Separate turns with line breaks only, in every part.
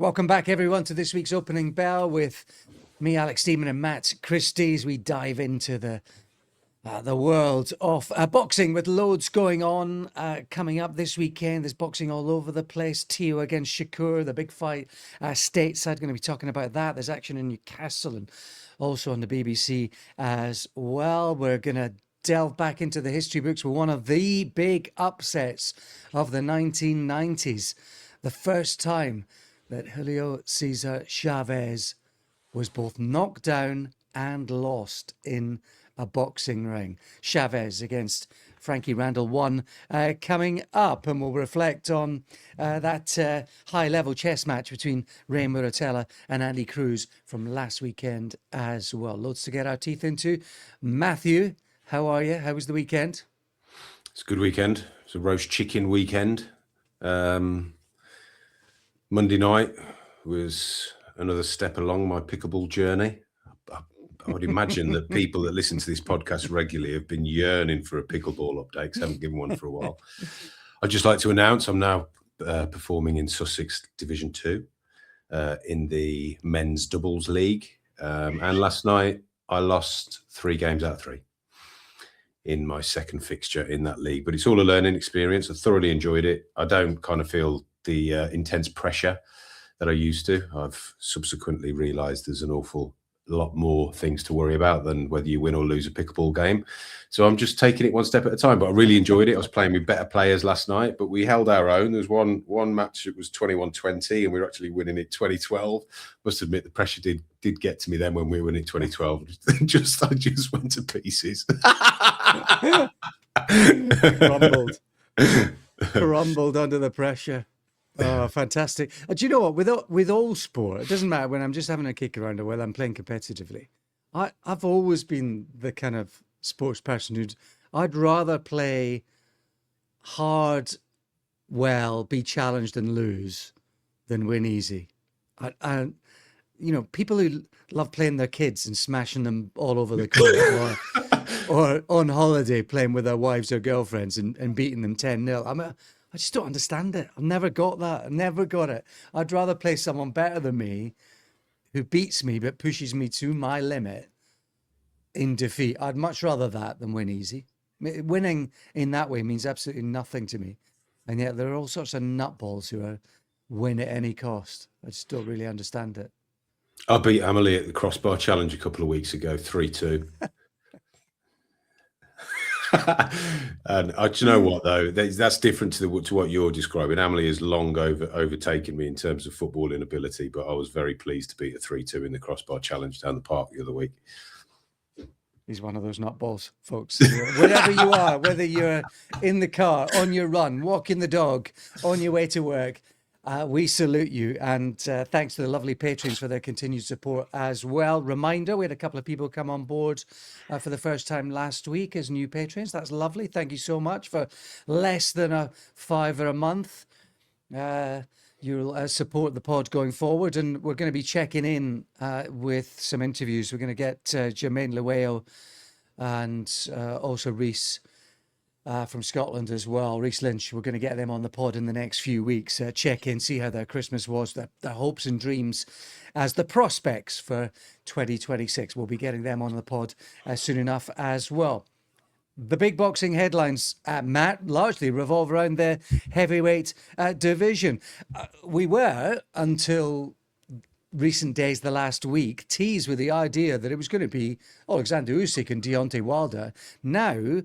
Welcome back, everyone, to this week's Opening Bell with me, Alex Steeman, and Matt Christie, as we dive into the world of boxing with loads going on coming up this weekend. There's boxing all over the place. Teo against Shakur, the big fight stateside. Going to be talking about that. There's action in Newcastle and also on the BBC as well. We're going to delve back into the history books with one of the big upsets of the 1990s. The first time that Julio Cesar Chavez was both knocked down and lost in a boxing ring. Chavez against Frankie Randall 1 coming up, and we'll reflect on that high-level chess match between Ray Muratella and Andy Cruz from last weekend as well. Loads to get our teeth into. Matthew, how are you? How was the weekend?
It's a good weekend. It's a roast chicken weekend. Monday night was another step along my pickleball journey. I would imagine that people that listen to this podcast regularly have been yearning for a pickleball update because I haven't given one for a while. I'd just like to announce I'm now performing in Sussex Division 2 in the men's doubles league. And last night I lost 3 games out of 3 in my second fixture in that league. But it's all a learning experience. I thoroughly enjoyed it. I don't kind of feel the intense pressure that I used to. I've subsequently realised there's an awful lot more things to worry about than whether you win or lose a pickleball game. So I'm just taking it one step at a time, but I really enjoyed it. I was playing with better players last night, but we held our own. There was one match, it was 21-20, and we were actually winning it 2012. Must admit the pressure did get to me then when we were winning 2012. I just went to pieces.
Crumbled under the pressure. Oh, fantastic. Do you know what? With all sport, it doesn't matter when I'm just having a kick around or whether I'm playing competitively. I've always been the kind of sports person I'd rather play hard, well, be challenged and lose than win easy. I people who love playing their kids and smashing them all over the court or on holiday playing with their wives or girlfriends and beating them 10-0. I just don't understand it. I've never got that. I've never got it. I'd rather play someone better than me who beats me but pushes me to my limit in defeat. I'd much rather that than win easy. Winning in that way means absolutely nothing to me. And yet there are all sorts of nutballs who win at any cost. I just don't really understand it.
I beat Emily at the crossbar challenge a couple of weeks ago, 3-2. And do you know what though? That's different to what you're describing. Emily has long overtaken me in terms of footballing ability, but I was very pleased to beat a 3-2 in the crossbar challenge down the park the other week.
He's one of those nutballs, folks. Wherever you are, whether you're in the car, on your run, walking the dog, on your way to work, we salute you, and thanks to the lovely patrons for their continued support as well. Reminder, we had a couple of people come on board for the first time last week as new patrons. That's lovely. Thank you so much. For less than a $5 a month, you'll support the pod going forward, and we're going to be checking in with some interviews. We're going to get Jermaine Leweo and also Reese from Scotland as well. Reese Lynch, we're going to get them on the pod in the next few weeks. Check in, see how their Christmas was, their hopes and dreams as the prospects for 2026. We'll be getting them on the pod soon enough as well. The big boxing headlines, Matt, largely revolve around the heavyweight division. We were, until recent days, the last week, teased with the idea that it was going to be Alexander Usyk and Deontay Wilder. Now,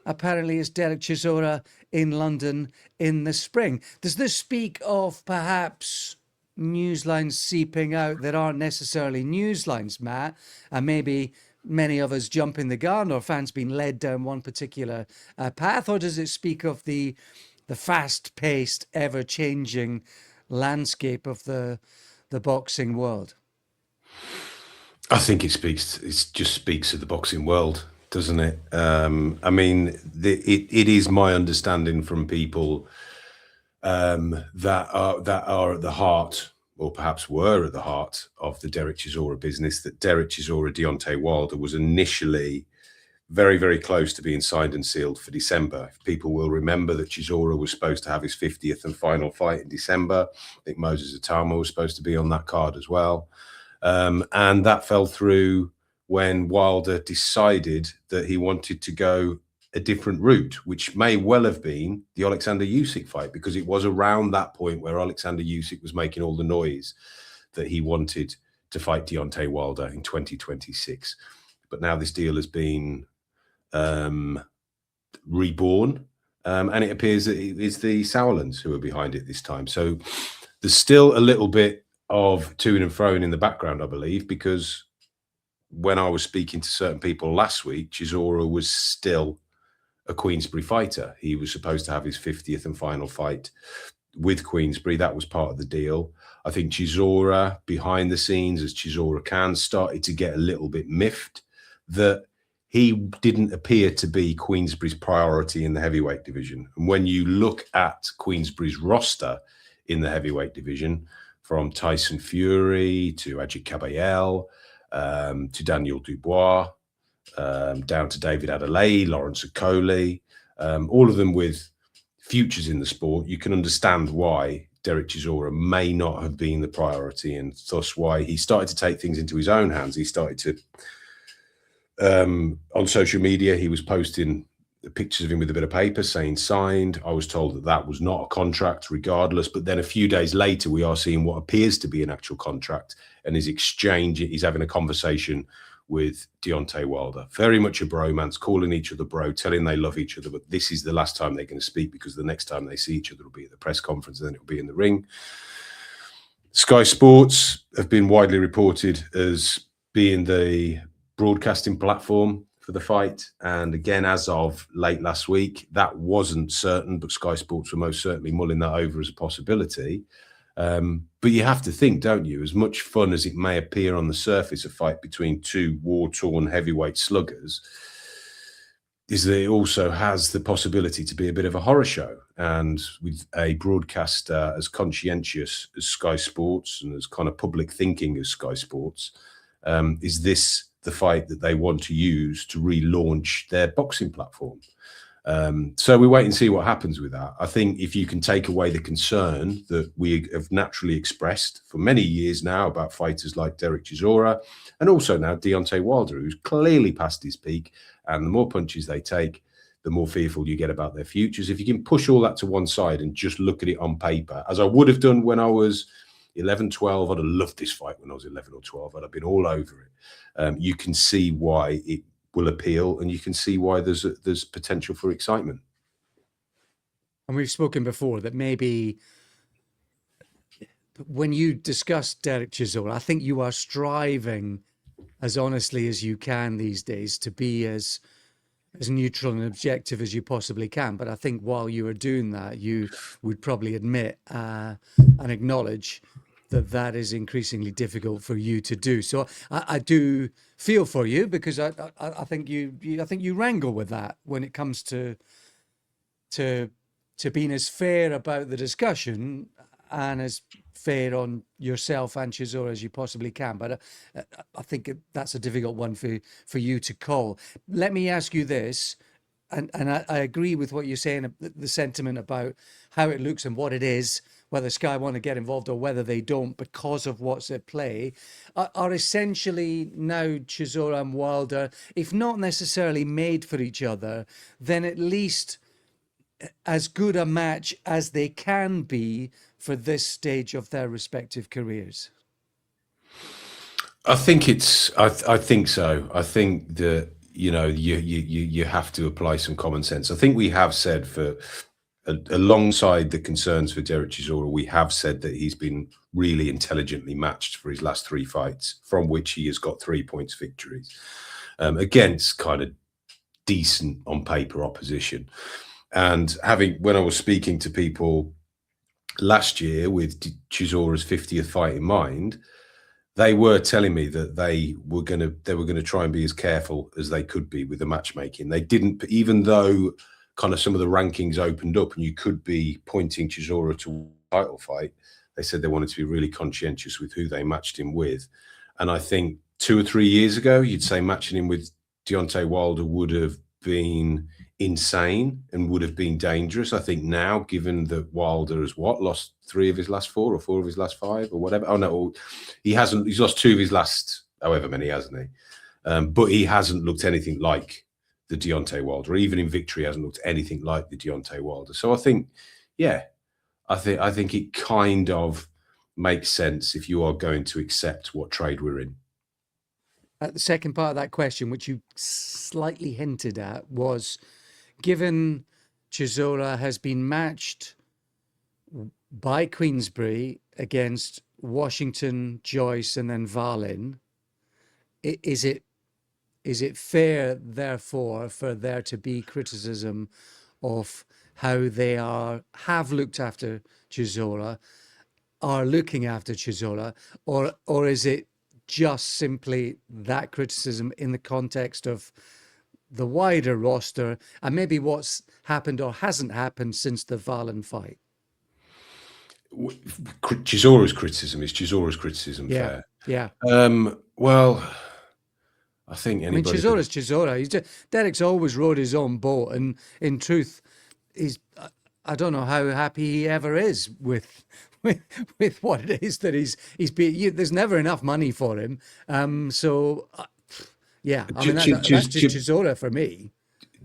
apparently, it's Derek Chisora in London in the spring. Does this speak of perhaps news lines seeping out that aren't necessarily news lines, Matt, and maybe many of us jumping the gun or fans being led down one particular path? Or does it speak of the fast-paced, ever-changing landscape of the boxing world?
I think it just speaks of the boxing world, doesn't it? I mean, it is my understanding from people that are at the heart, or perhaps were at the heart of the Derek Chisora business, that Derek Chisora Deontay Wilder was initially very, very close to being signed and sealed for December. People will remember that Chisora was supposed to have his 50th and final fight in December. I think Moses Atama was supposed to be on that card as well. And that fell through when Wilder decided that he wanted to go a different route, which may well have been the Alexander Usyk fight, because it was around that point where Alexander Usyk was making all the noise that he wanted to fight Deontay Wilder in 2026. But now this deal has been reborn, and it appears that it's the Sauerlands who are behind it this time. So there's still a little bit of to and fro in the background, I believe, because when I was speaking to certain people last week, Chisora was still a Queensberry fighter. He was supposed to have his 50th and final fight with Queensberry. That was part of the deal. I think Chisora, behind the scenes, as Chisora can, started to get a little bit miffed that he didn't appear to be Queensberry's priority in the heavyweight division. And when you look at Queensberry's roster in the heavyweight division, from Tyson Fury to Ajit Kabayel, to Daniel Dubois, down to David Adelaide, Lawrence Okoli, all of them with futures in the sport, you can understand why Derek Chisora may not have been the priority, and thus why he started to take things into his own hands. He started to, on social media, he was posting pictures of him with a bit of paper saying signed. I was told that that was not a contract regardless, but then a few days later, we are seeing what appears to be an actual contract, and his exchange, he's having a conversation with Deontay Wilder. Very much a bromance, calling each other bro, telling they love each other, but this is the last time they're going to speak, because the next time they see each other will be at the press conference, and then it'll be in the ring. Sky Sports have been widely reported as being the broadcasting platform for the fight. And again, as of late last week, that wasn't certain, but Sky Sports were most certainly mulling that over as a possibility. But you have to think, don't you, as much fun as it may appear on the surface, a fight between two war-torn heavyweight sluggers, is that it also has the possibility to be a bit of a horror show. And with a broadcaster as conscientious as Sky Sports and as kind of public thinking as Sky Sports, is this the fight that they want to use to relaunch their boxing platform? So we wait and see what happens with that. I think if you can take away the concern that we have naturally expressed for many years now about fighters like Derek Chisora, and also now Deontay Wilder, who's clearly past his peak, and the more punches they take, the more fearful you get about their futures. If you can push all that to one side and just look at it on paper, as I would have done when I was 11, 12, I'd have loved this fight when I was 11 or 12. I'd have been all over it. You can see why it will appeal, and you can see why there's potential for excitement.
And we've spoken before that maybe when you discuss Derek Chisora, I think you are striving as honestly as you can these days to be as neutral and objective as you possibly can. But I think while you are doing that, you would probably admit and acknowledge that that is increasingly difficult for you to do. So I do feel for you, because I think you wrangle with that when it comes to being as fair about the discussion and as fair on yourself and Chisora as you possibly can. But I think that's a difficult one for you to call. Let me ask you this, and I agree with what you're saying, the sentiment about how it looks and what it is, whether Sky want to get involved or whether they don't because of what's at play, are essentially now Chisora and Wilder, if not necessarily made for each other, then at least as good a match as they can be for this stage of their respective careers?
I think I think so. I think that, you know, you have to apply some common sense. I think we have said, for alongside the concerns for Derek Chisora, we have said that he's been really intelligently matched for his last 3 fights, from which he has got 3 points victories against kind of decent on paper opposition. And when I was speaking to people last year with Chisora's 50th fight in mind, they were telling me that they were going to try and be as careful as they could be with the matchmaking. They didn't, even though kind of some of the rankings opened up and you could be pointing Chisora to a title fight, they said they wanted to be really conscientious with who they matched him with. And I think 2 or 3 years ago, you'd say matching him with Deontay Wilder would have been insane and would have been dangerous. I think now, given that Wilder has lost 3 of his last 4 or 4 of his last 5 or whatever. Oh no, he hasn't. He's lost 2 of his last however many, hasn't he? But he hasn't looked anything like the Deontay Wilder. Even in victory, hasn't looked anything like the Deontay Wilder. So I think, yeah, I think it kind of makes sense if you are going to accept what trade we're in.
The second part of that question, which you slightly hinted at, was given Chisora has been matched by Queensberry against Washington, Joyce, and then Wallin, is it fair, therefore, for there to be criticism of how they have looked after Chisora, are looking after Chisora, or is it just simply that criticism in the context of the wider roster and maybe what's happened or hasn't happened since the Wallin fight?
Chisora's criticism is Chisora's criticism fair?
Yeah.
Well, I think anybody.
I mean, Chisora's Chisora. Derek's always rode his own boat, and in truth, I don't know how happy he ever is with what it is that he's being. There's never enough money for him. Yeah, I mean, that's just Chisora for me.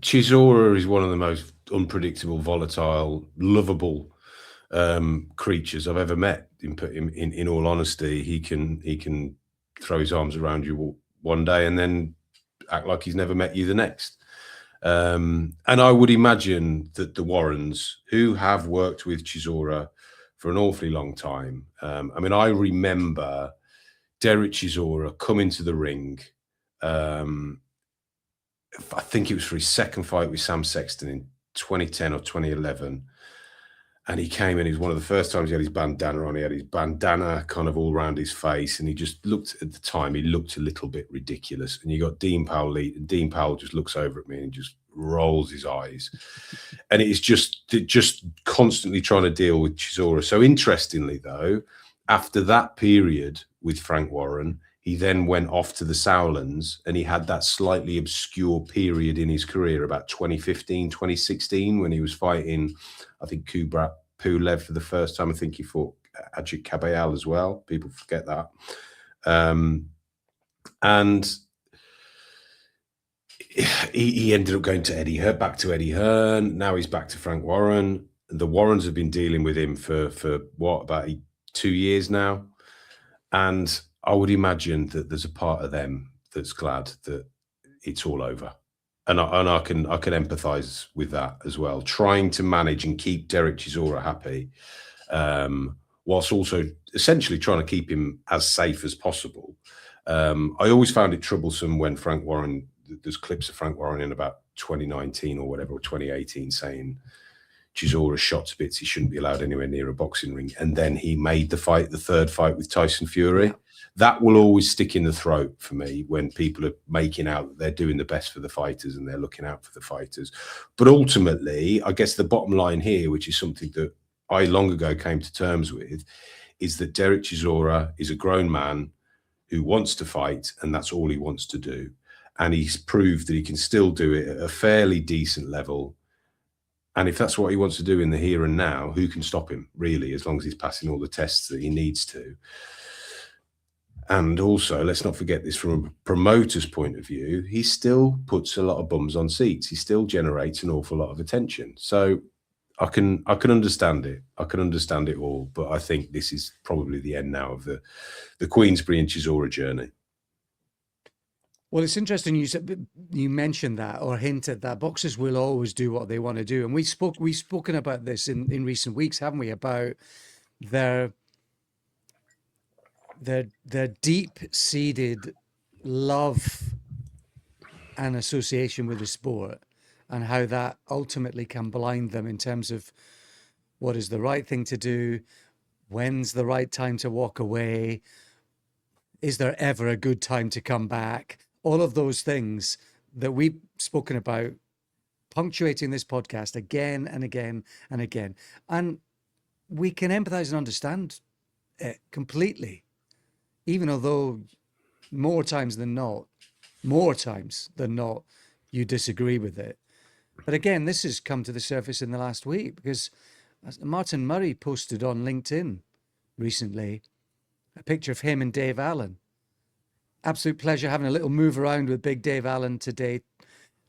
Chisora is one of the most unpredictable, volatile, lovable creatures I've ever met. In all honesty, he can throw his arms around you one day and then act like he's never met you the next. And I would imagine that the Warrens, who have worked with Chisora for an awfully long time, I mean, I remember Derek Chisora come into the ring. I think it was for his second fight with Sam Sexton in 2010 or 2011. And he came in, it was one of the first times he had his bandana on. He had his bandana kind of all around his face. And he just looked, at the time, he looked a little bit ridiculous. And you got Dean Powell lead, and Dean Powell just looks over at me and just rolls his eyes. And it's just constantly trying to deal with Chisora. So interestingly, though, after that period with Frank Warren, he then went off to the Sauerlands, and he had that slightly obscure period in his career about 2015, 2016, when he was fighting, I think, Kubrat Pulev for the first time. I think he fought Ajit Kabayal as well. People forget that. And he ended up going to back to Eddie Hearn. Now he's back to Frank Warren. The Warrens have been dealing with him for what, about 2 years now. And I would imagine that there's a part of them that's glad that it's all over. And I can empathise with that as well. Trying to manage and keep Derek Chisora happy, whilst also essentially trying to keep him as safe as possible. I always found it troublesome when Frank Warren, there's clips of Frank Warren in about 2019 or whatever, or 2018, saying Chisora shot to bits, he shouldn't be allowed anywhere near a boxing ring. And then he made the fight, the third fight with Tyson Fury. Yeah. That will always stick in the throat for me when people are making out that they're doing the best for the fighters and they're looking out for the fighters. But ultimately, I guess the bottom line here, which is something that I long ago came to terms with, is that Derek Chisora is a grown man who wants to fight, and that's all he wants to do. And he's proved that he can still do it at a fairly decent level. And if that's what he wants to do in the here and now, who can stop him, really, as long as he's passing all the tests that he needs to? And also, let's not forget this, from a promoter's point of view, he still puts a lot of bums on seats. He still generates an awful lot of attention. So I can understand it. I can understand it all. But I think this is probably the end now of the Queensberry and Chisora journey.
Well, it's interesting you mentioned that, or hinted that boxers will always do what they want to do. And we've spoken about this in recent weeks, haven't we, about their deep-seated love and association with the sport, and how that ultimately can blind them in terms of what is the right thing to do, when's the right time to walk away, is there ever a good time to come back? All of those things that we've spoken about, punctuating this podcast again and again and again. And we can empathize and understand it completely, even although more times than not, more times than not, you disagree with it. But again, this has come to the surface in the last week because Martin Murray posted on LinkedIn recently a picture of him and Dave Allen. Absolute pleasure having a little move around with Big Dave Allen today.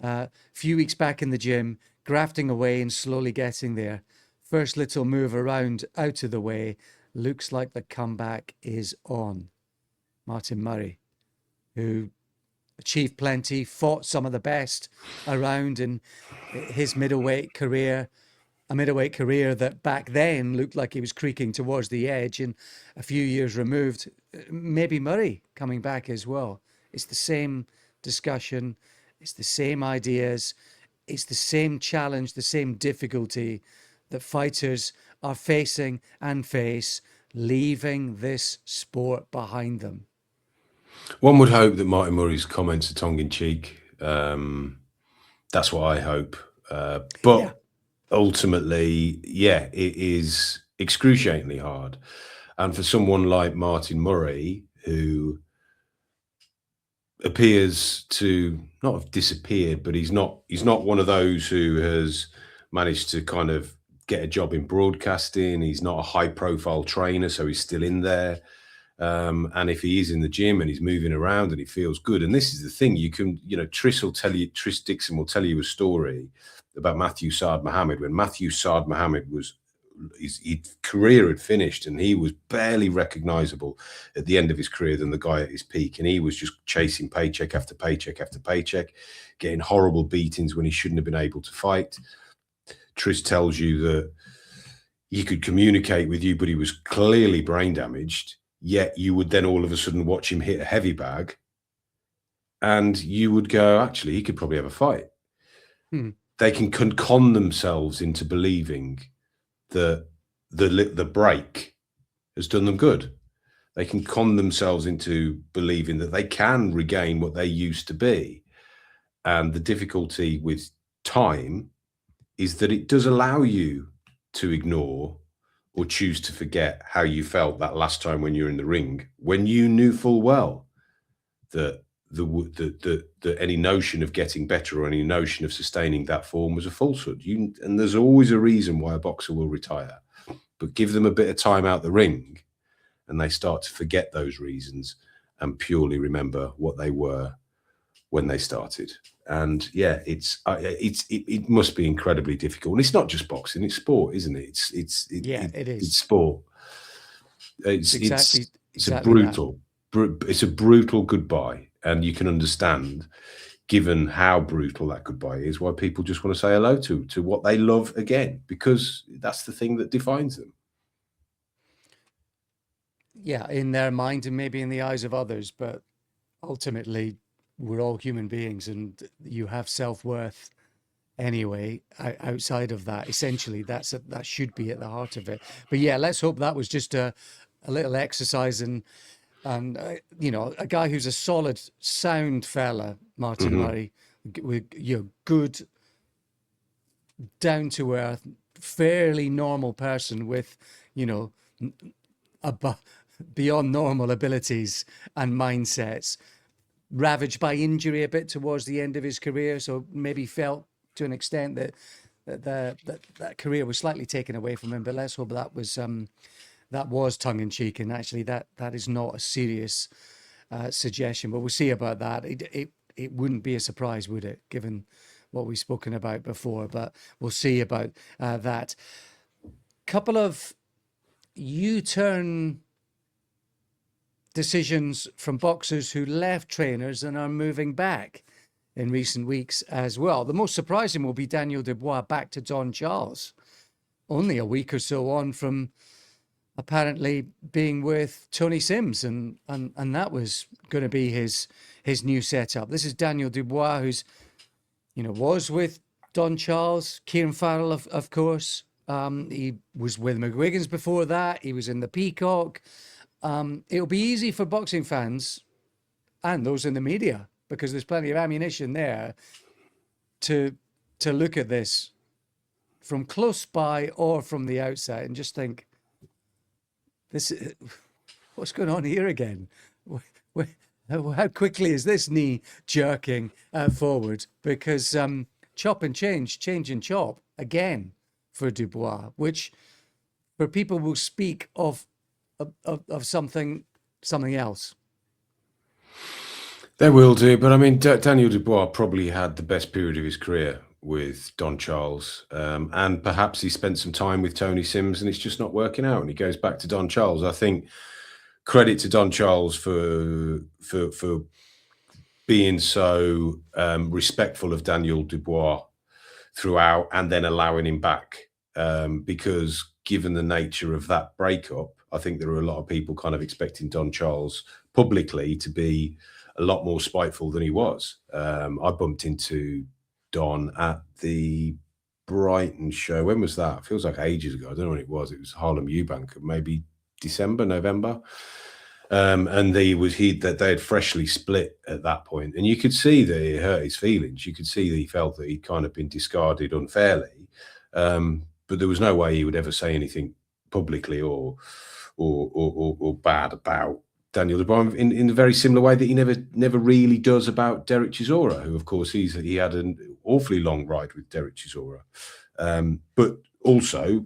A few weeks back in the gym, grafting away and slowly getting there. First little move around out of the way. Looks like the comeback is on. Martin Murray, who achieved plenty, fought some of the best around in his middleweight career, a middleweight career that back then looked like he was creaking towards the edge, and a few years removed, maybe Murray coming back as well. It's the same discussion, it's the same ideas, it's the same challenge, the same difficulty that fighters are facing and face, leaving this sport behind them.
One would hope that Martin Murray's comments are tongue-in-cheek. That's what I hope. But ultimately, yeah, it is excruciatingly hard. And for someone like Martin Murray, who appears to not have disappeared, but he's not one of those who has managed to kind of get a job in broadcasting. He's not a high-profile trainer, so he's still in there. And if he is in the gym and he's moving around and he feels good, and this is the thing, Tris Dixon will tell you a story about Matthew Saad Muhammad. When Matthew Saad Muhammad his career had finished and he was barely recognizable at the end of his career than the guy at his peak. And he was just chasing paycheck after paycheck after paycheck, getting horrible beatings when he shouldn't have been able to fight. Tris tells you that he could communicate with you, but he was clearly brain damaged. Yet you would then all of a sudden watch him hit a heavy bag and you would go, actually, he could probably have a fight. They can con themselves into believing that the break has done them good. They can con themselves into believing that they can regain what they used to be. And the difficulty with time is that it does allow you to ignore or choose to forget how you felt that last time when you were in the ring, when you knew full well that any notion of getting better or any notion of sustaining that form was a falsehood. And there's always a reason why a boxer will retire, but give them a bit of time out the ring and they start to forget those reasons and purely remember what they were when they started. And yeah, it must be incredibly difficult. And it's not just boxing; it's sport, isn't it? It is. It's sport. It's a brutal goodbye, and you can understand, given how brutal that goodbye is, why people just want to say hello to what they love again, because that's the thing that defines them.
Yeah, in their mind and maybe in the eyes of others, but ultimately, we're all human beings and you have self-worth anyway. Outside of that, essentially, that should be at the heart of it. But yeah, let's hope that was just a little exercise and a guy who's a solid, sound fella, Martin Murray, with good, down to earth, fairly normal person with beyond normal abilities and mindsets. Ravaged by injury a bit towards the end of his career, so maybe felt to an extent that career was slightly taken away from him. But let's hope that was tongue-in-cheek, and actually that is not a serious suggestion. But we'll see about that. It wouldn't be a surprise, would it, given what we've spoken about before? But we'll see about that. Couple of U-turn decisions from boxers who left trainers and are moving back in recent weeks as well. The most surprising will be Daniel Dubois back to Don Charles, only a week or so on from apparently being with Tony Sims, and that was going to be his new setup. This is Daniel Dubois, who's was with Don Charles, Kieran Farrell, of course. He was with McGuigan's before that. He was in the Peacock. It'll be easy for boxing fans and those in the media, because there's plenty of ammunition there to look at this from close by or from the outside and just think, what's going on here again? How quickly is this knee jerking forward? Because chop and change and chop again for Dubois, which for people will speak of something else.
They will do, but I mean, Daniel Dubois probably had the best period of his career with Don Charles, and perhaps he spent some time with Tony Sims, and it's just not working out, and he goes back to Don Charles. I think credit to Don Charles for being so respectful of Daniel Dubois throughout, and then allowing him back, because given the nature of that breakup, I think there are a lot of people kind of expecting Don Charles publicly to be a lot more spiteful than he was. I bumped into Don at the Brighton show. When was that? It feels like ages ago. I don't know when it was. It was Harlem Eubank, maybe December, November. And they had freshly split at that point, and you could see that it hurt his feelings. You could see that he felt that he'd kind of been discarded unfairly. But there was no way he would ever say anything publicly or bad about Daniel Dubois in a very similar way that he never really does about Derek Chisora, who of course he had an awfully long ride with Derek Chisora, but also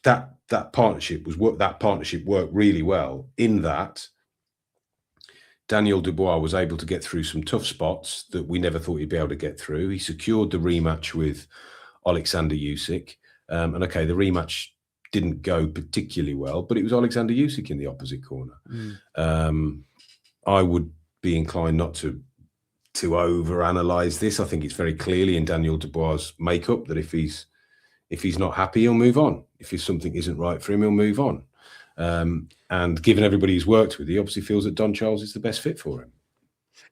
that partnership worked really well in that Daniel Dubois was able to get through some tough spots that we never thought he'd be able to get through. He secured the rematch with Alexander Usyk, and okay, the rematch didn't go particularly well, but it was Alexander Usyk in the opposite corner. I would be inclined not to overanalyze this. I think it's very clearly in Daniel Dubois' makeup that if he's not happy, he'll move on. If something isn't right for him, he'll move on. And given everybody he's worked with, he obviously feels that Don Charles is the best fit for him.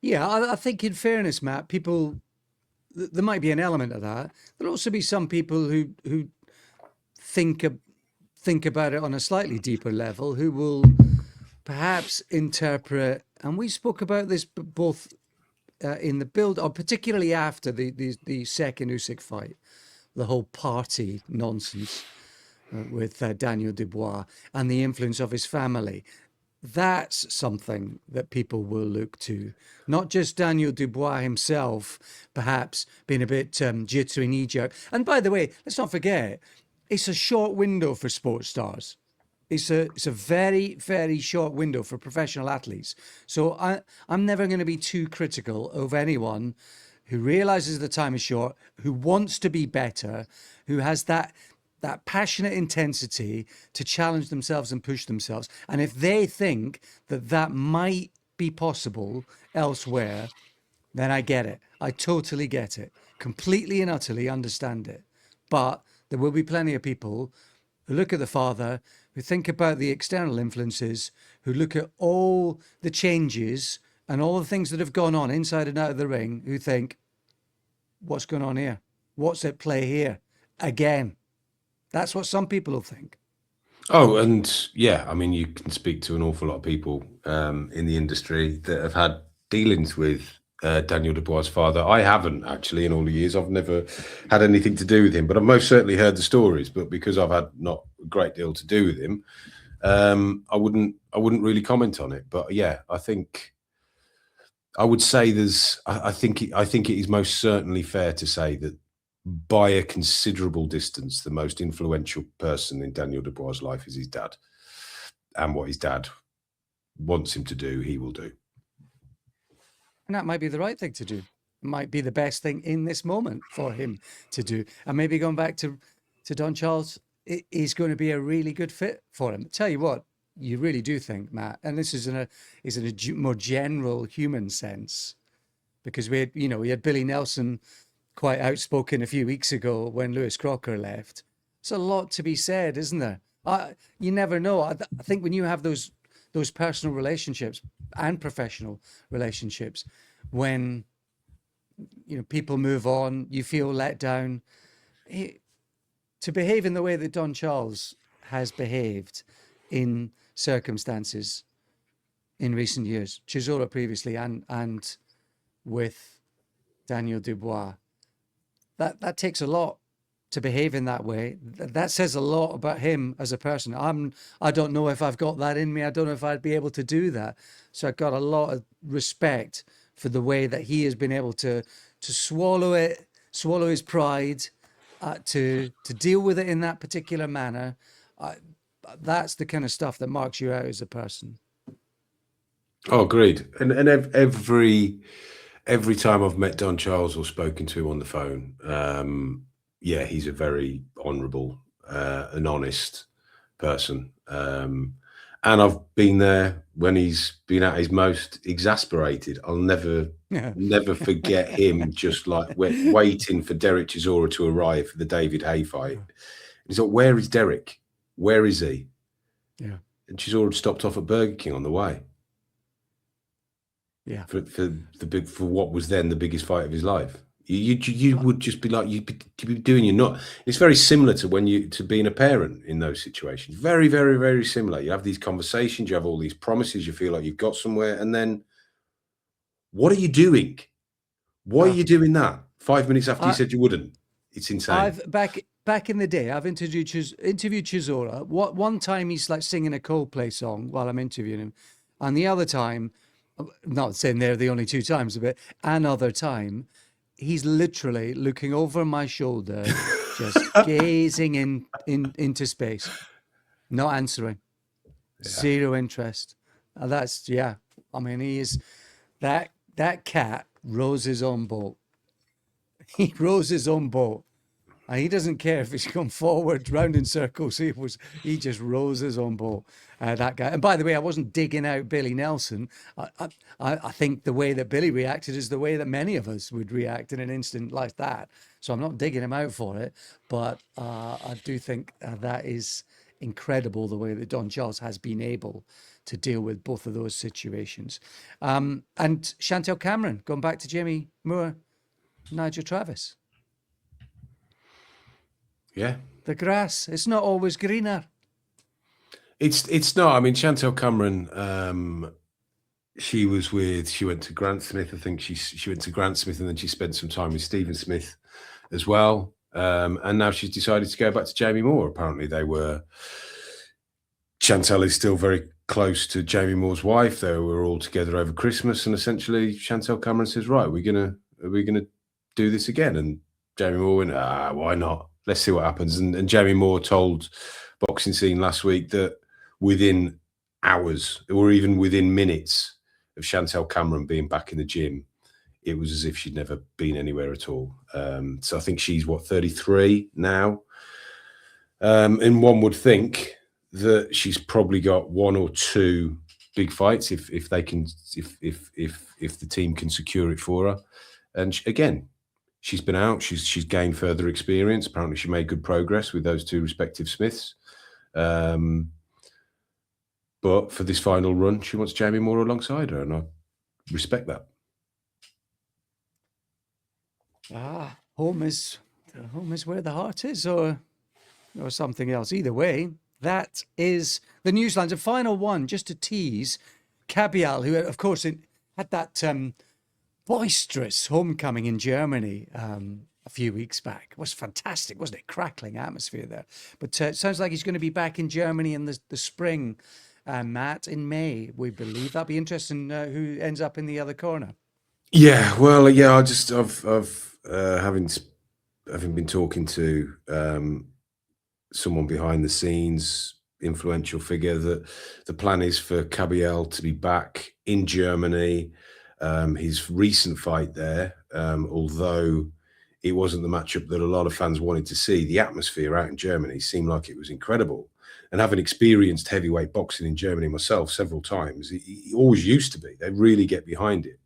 Yeah, I think in fairness, Matt, there might be an element of that. There'll also be some people who think about it on a slightly deeper level, who will perhaps interpret, and we spoke about this both in the build, or particularly after the second Usyk fight, the whole party nonsense with Daniel Dubois and the influence of his family. That's something that people will look to, not just Daniel Dubois himself, perhaps being a bit jittery, knee-jerk. And by the way, let's not forget, it's a short window for sports stars. It's a very, very short window for professional athletes. So I'm never going to be too critical of anyone who realizes the time is short, who wants to be better, who has that passionate intensity to challenge themselves and push themselves. And if they think that might be possible elsewhere, then I get it. I totally get it. Completely and utterly understand it. But there will be plenty of people who look at the father, who think about the external influences, who look at all the changes and all the things that have gone on inside and out of the ring, who think, what's going on here? What's at play here? Again. That's what some people will think.
Oh, and yeah, I mean, you can speak to an awful lot of people in the industry that have had dealings with Daniel Dubois' father. I haven't actually in all the years. I've never had anything to do with him, but I've most certainly heard the stories. But because I've had not a great deal to do with him, I wouldn't really comment on it. But yeah, I think I would say I think it is most certainly fair to say that by a considerable distance, the most influential person in Daniel Dubois' life is his dad. And what his dad wants him to do, he will do.
And that might be the right thing to do. It might be the best thing in this moment for him to do. And maybe going back to Don Charles, it is going to be a really good fit for him. Tell you what, you really do think, Matt, and this is in a more general human sense, because we had Billy Nelson quite outspoken a few weeks ago when Lewis Crocker left. It's a lot to be said, isn't there? You never know. I think when you have those personal relationships and professional relationships, when people move on, you feel let down. To behave in the way that Don Charles has behaved in circumstances in recent years, Chisora previously and with Daniel Dubois, that takes a lot to behave in that way, that says a lot about him as a person. I don't know if I've got that in me. I don't know if I'd be able to do that. So I've got a lot of respect for the way that he has been able to swallow it, swallow his pride, to deal with it in that particular manner. That's the kind of stuff that marks you out as a person.
Oh, agreed. And every time I've met Don Charles or spoken to him on the phone, yeah, he's a very honourable and honest person. And I've been there when he's been at his most exasperated. I'll never forget him just like waiting for Derek Chisora to arrive for the David Hay fight. He's like, where is Derek? Where is he?
Yeah.
And Chisora stopped off at Burger King on the way.
Yeah.
For what was then the biggest fight of his life. You would just be like, you'd be doing your nut. It's very similar to being a parent in those situations. Very, very, very similar. You have these conversations, you have all these promises, you feel like you've got somewhere, and then what are you doing? Why are you doing that 5 minutes after you said you wouldn't? It's insane.
Back in the day, I've interviewed Chisora. One time he's like singing a Coldplay song while I'm interviewing him, and the other time, not saying they're the only two times, but another time, he's literally looking over my shoulder, just gazing into space, not answering, zero interest. That's, yeah. I mean, he is that cat rows his own boat. He rows his own boat. And he doesn't care if he's gone forward, round in circles. He just rows his own boat. That guy. And by the way, I wasn't digging out Billy Nelson. I think the way that Billy reacted is the way that many of us would react in an instant like that. So I'm not digging him out for it, but I do think that is incredible the way that Don Charles has been able to deal with both of those situations. And Chantel Cameron, going back to Jamie Moore, Nigel Travis.
Yeah.
The grass, it's not always greener.
It's not. I mean, Chantel Cameron, she went to Grant Smith. I think she went to Grant Smith, and then she spent some time with Stephen Smith as well. And now she's decided to go back to Jamie Moore. Apparently Chantel is still very close to Jamie Moore's wife. They were all together over Christmas, and essentially Chantel Cameron says, right, are we gonna do this again? And Jamie Moore went, why not? Let's see what happens. And Jamie Moore told Boxing Scene last week that within hours or even within minutes of Chantel Cameron being back in the gym, it was as if she'd never been anywhere at all. So I think she's 33 now. And one would think that she's probably got one or two big fights if the team can secure it for her. And again, she's been out. She's gained further experience. Apparently, she made good progress with those two respective Smiths. But for this final run, she wants Jamie Moore alongside her, and I respect that.
Home is where the heart is, or something else. Either way, that is the Newsline. A final one, just to tease, Kabial, who of course had that boisterous homecoming in Germany a few weeks back. It was fantastic, wasn't it? Crackling atmosphere there. But it sounds like he's going to be back in Germany in the spring, Matt, in May, we believe. That'll be interesting who ends up in the other corner.
Yeah, well, yeah, I've having been talking to someone behind the scenes, influential figure, that the plan is for Kabiel to be back in Germany. His recent fight there, although it wasn't the matchup that a lot of fans wanted to see, the atmosphere out in Germany seemed like it was incredible. And having experienced heavyweight boxing in Germany myself several times, it always used to be. They really get behind it.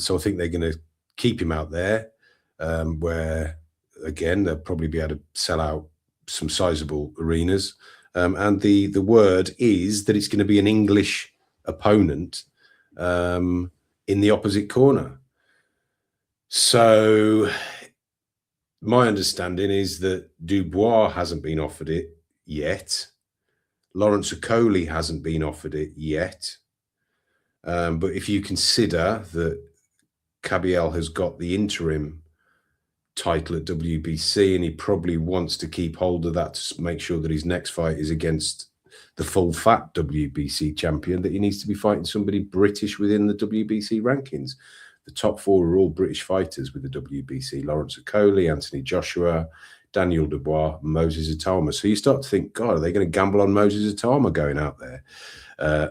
So I think they're going to keep him out there, where, again, they'll probably be able to sell out some sizable arenas. And the word is that it's going to be an English opponent in the opposite corner. So my understanding is that Dubois hasn't been offered it yet. Lawrence Okoli hasn't been offered it yet. But if you consider that Kabiel has got the interim title at WBC, and he probably wants to keep hold of that to make sure that his next fight is against the full fat WBC champion, that he needs to be fighting somebody British within the WBC rankings. The top 4 are all British fighters with the WBC: Lawrence Okoli, Anthony Joshua, Daniel Dubois, Moses Itama. So you start to think, God, are they going to gamble on Moses Itama going out there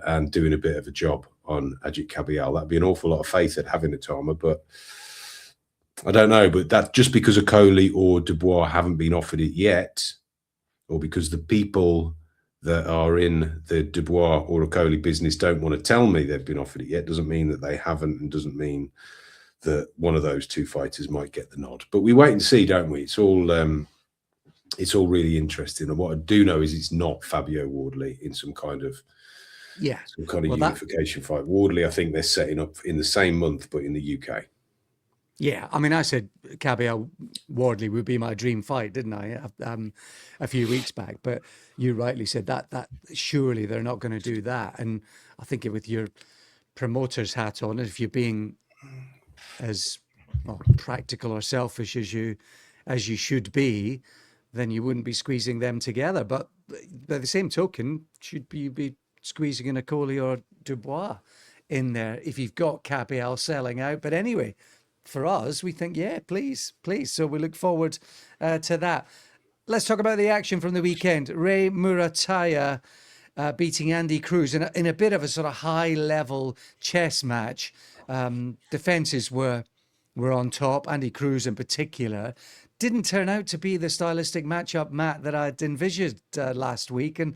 and doing a bit of a job on Ajit Kabial? That'd be an awful lot of faith at having Itama, but I don't know. But that just because Okoli or Dubois haven't been offered it yet, or because the people that are in the Dubois or Okoli business don't want to tell me they've been offered it yet, doesn't mean that they haven't, and doesn't mean that one of those 2 fighters might get the nod. But we wait and see, don't we? It's all really interesting. And what I do know is it's not Fabio Wardley in some kind of unification fight. Wardley, I think they're setting up in the same month, but in the UK.
Yeah, I mean, I said Kabial Wardley would be my dream fight, didn't I? A few weeks back, but you rightly said that surely they're not going to do that. And I think with your promoter's hat on, if you're being as practical or selfish as you should be, then you wouldn't be squeezing them together. But by the same token, should you be squeezing an Okoli or Dubois in there if you've got Kabial selling out? But anyway, for us, we think, yeah, please. So we look forward to that. Let's talk about the action from the weekend. Ray Murataya beating Andy Cruz in a bit of a sort of high-level chess match. Defenses were on top. Andy Cruz in particular didn't turn out to be the stylistic matchup, Matt, that I'd envisioned last week. And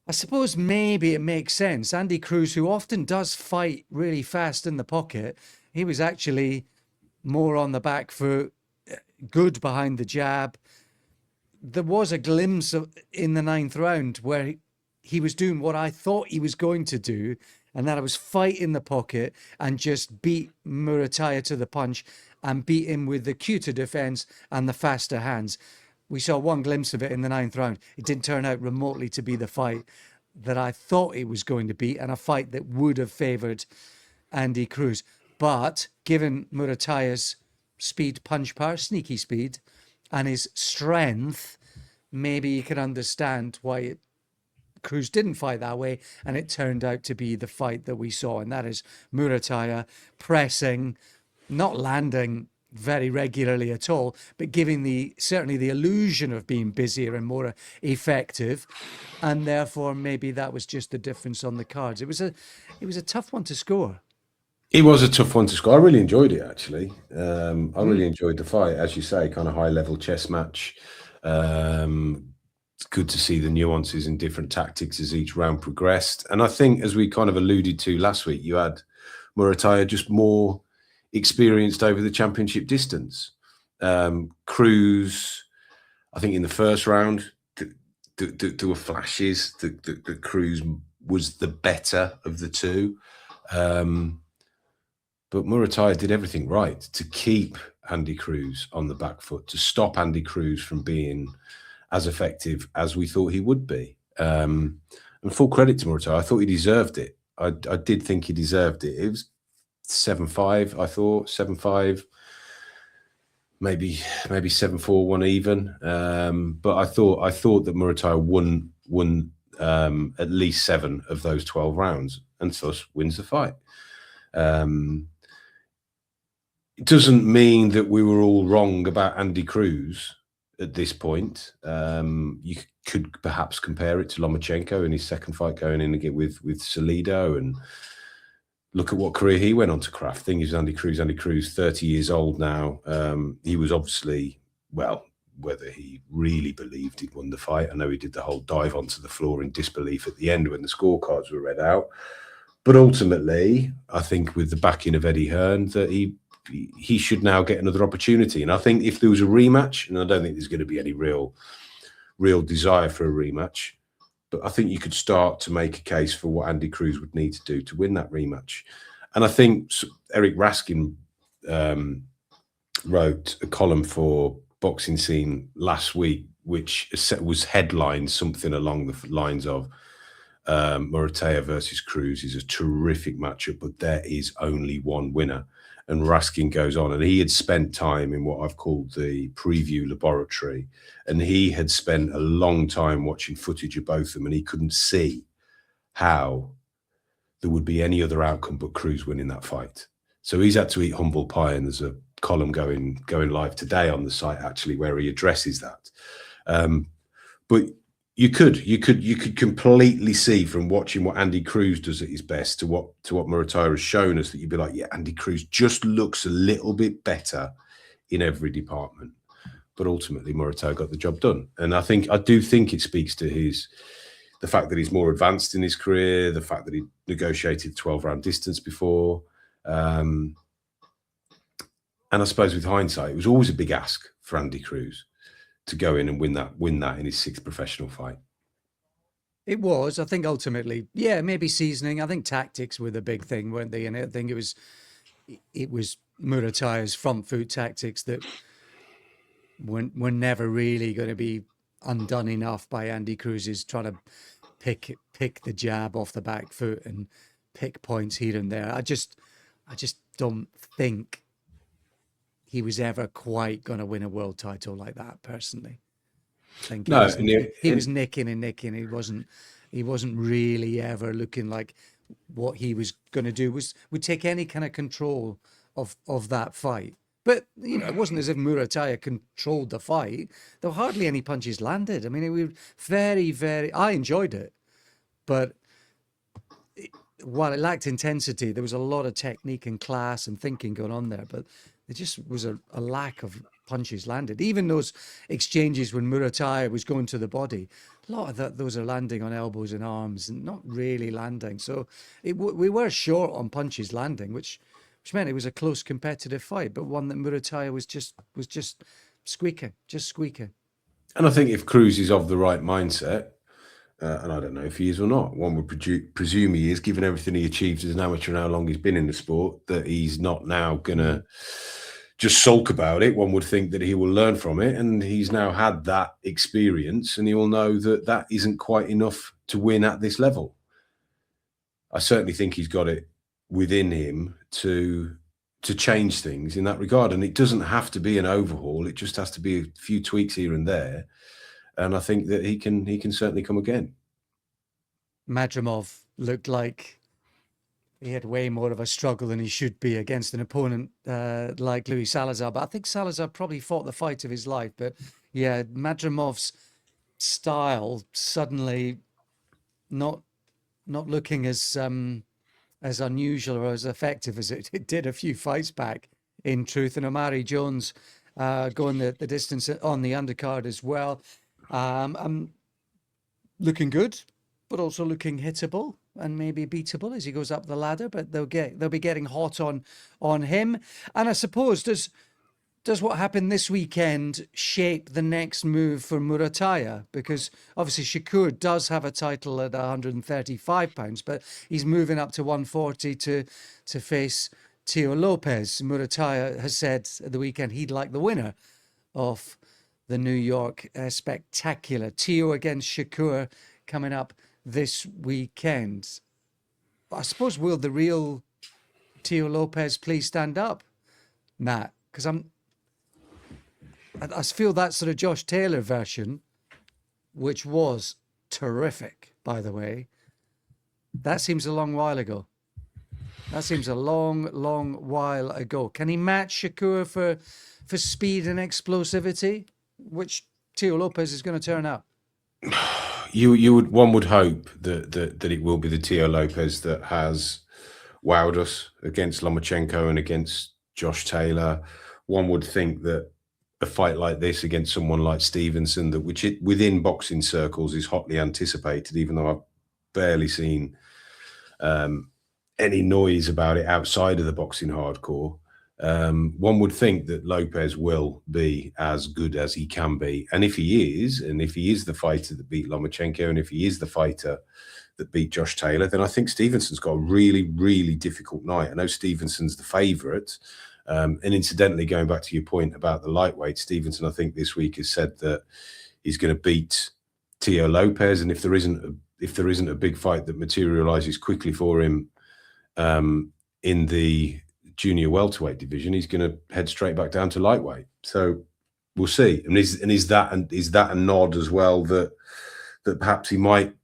I suppose maybe it makes sense. Andy Cruz, who often does fight really fast in the pocket, he was actually more on the back foot, good behind the jab. There was a glimpse in the 9th round where he was doing what I thought he was going to do, and that I was fight in the pocket and just beat Murataya to the punch and beat him with the cuter defense and the faster hands. We saw one glimpse of it in the 9th round. It didn't turn out remotely to be the fight that I thought it was going to be, and a fight that would have favored Andy Cruz. But given Murataya's speed, punch power, sneaky speed, and his strength, maybe you can understand why Cruz didn't fight that way, and it turned out to be the fight that we saw, and that is Murataya pressing, not landing very regularly at all, but giving certainly the illusion of being busier and more effective, and therefore maybe that was just the difference on the cards. It was a tough one to score.
It was a tough one to score. I really enjoyed it, actually. I really enjoyed the fight, as you say, kind of high-level chess match. It's good to see the nuances and different tactics as each round progressed. And I think, as we kind of alluded to last week, you had Murataya just more experienced over the championship distance. Cruz, I think in the first round, there were flashes that Cruz was the better of the two. But Murataya did everything right to keep Andy Cruz on the back foot, to stop Andy Cruz from being as effective as we thought he would be. And full credit to Murataya. I thought he deserved it. I did think he deserved it. It was 7-5, I thought. 7-5, maybe 7-4, one even. But I thought that Murataya won at least 7 of those 12 rounds, and thus wins the fight. It doesn't mean that we were all wrong about Andy Cruz at this point. You could perhaps compare it to Lomachenko in his second fight going in again with Salido, and look at what career he went on to craft. Thing is, Andy Cruz, 30 years old now. He was obviously, well, whether he really believed he'd won the fight. I know he did the whole dive onto the floor in disbelief at the end when the scorecards were read out. But ultimately, I think with the backing of Eddie Hearn, that he should now get another opportunity. And I think if there was a rematch, and I don't think there's going to be any real desire for a rematch, but I think you could start to make a case for what Andy Cruz would need to do to win that rematch. And I think Eric Raskin wrote a column for Boxing Scene last week, which was headlined something along the lines of Murataya versus Cruz is a terrific matchup, but there is only one winner. and Raskin goes on, and he had spent time in what I've called the preview laboratory, and he had spent a long time watching footage of both of them, and he couldn't see how there would be any other outcome but Cruz winning that fight. So he's had to eat humble pie, and there's a column going live today on the site actually where he addresses that. But you could completely see from watching what Andy Cruz does at his best to what Murataya has shown us that you'd be like, yeah, Andy Cruz just looks a little bit better in every department. But ultimately, Murataya got the job done, and I do think it speaks to the fact that he's more advanced in his career, the fact that he negotiated 12-round distance before. And I suppose with hindsight, it was always a big ask for Andy Cruz to go in and win that in his 6th professional fight.
It was, I think, ultimately, yeah, maybe seasoning. I think tactics were the big thing, weren't they? And I think it was Murataya's front foot tactics that were never really going to be undone enough by Andy Cruz's trying to pick the jab off the back foot and pick points here and there. I just don't think he was ever quite going to win a world title like that, personally. I think he was nicking and nicking. He wasn't really ever looking like what he was going to do would take any kind of control of that fight. But, it wasn't as if Murataya controlled the fight. There were hardly any punches landed. I mean, it was very, I enjoyed it. But while it lacked intensity, there was a lot of technique and class and thinking going on there. But there just was a lack of punches landed. Even those exchanges when Murataya was going to the body, a lot of those are landing on elbows and arms and not really landing. So we were short on punches landing, which meant it was a close competitive fight, but one that Murataya was just squeaking.
And I think if Cruz is of the right mindset, and I don't know if he is or not, one would presume he is, given everything he achieved as an amateur and how long he's been in the sport, that he's not now going to just sulk about it. One would think that he will learn from it, and he's now had that experience, and he will know that isn't quite enough to win at this level. I certainly think he's got it within him to change things in that regard, and it doesn't have to be an overhaul. It just has to be a few tweaks here and there, and I think that he can certainly come again.
Madrimov looked like he had way more of a struggle than he should be against an opponent like Luis Salazar, but I think Salazar probably fought the fight of his life. But yeah, Madrimov's style suddenly not looking as unusual or as effective as it did a few fights back, in truth. And Omari Jones going the distance on the undercard as well. Looking good, but also looking hittable and maybe beatable as he goes up the ladder. But they'll be getting hot on him. And I suppose does what happened this weekend shape the next move for Murataya? Because obviously Shakur does have a title at 135 pounds, but he's moving up to 140 to face Teo Lopez. Murataya has said at the weekend he'd like the winner of the New York Spectacular. Teo against Shakur coming up this weekend. I suppose, will the real Teo Lopez please stand up, Matt? Because I feel that sort of Josh Taylor version, which was terrific, by the way, that seems a long while ago. That seems a long while ago. Can he match Shakur for speed and explosivity, which Teo Lopez is going to turn up?
One would hope that it will be the Teo Lopez that has wowed us against Lomachenko and against Josh Taylor. One would think that a fight like this against someone like Stevenson, within boxing circles is hotly anticipated, even though I've barely seen any noise about it outside of the boxing hardcore. One would think that Lopez will be as good as he can be. And if he is the fighter that beat Lomachenko, and if he is the fighter that beat Josh Taylor, then I think Stevenson's got a really, really difficult night. I know Stevenson's the favourite. And incidentally, going back to your point about the lightweight, Stevenson, I think this week has said that he's going to beat Teo Lopez. And if there isn't a big fight that materialises quickly for him in the junior welterweight division, he's going to head straight back down to lightweight. So we'll see. And is that a nod as well that perhaps he might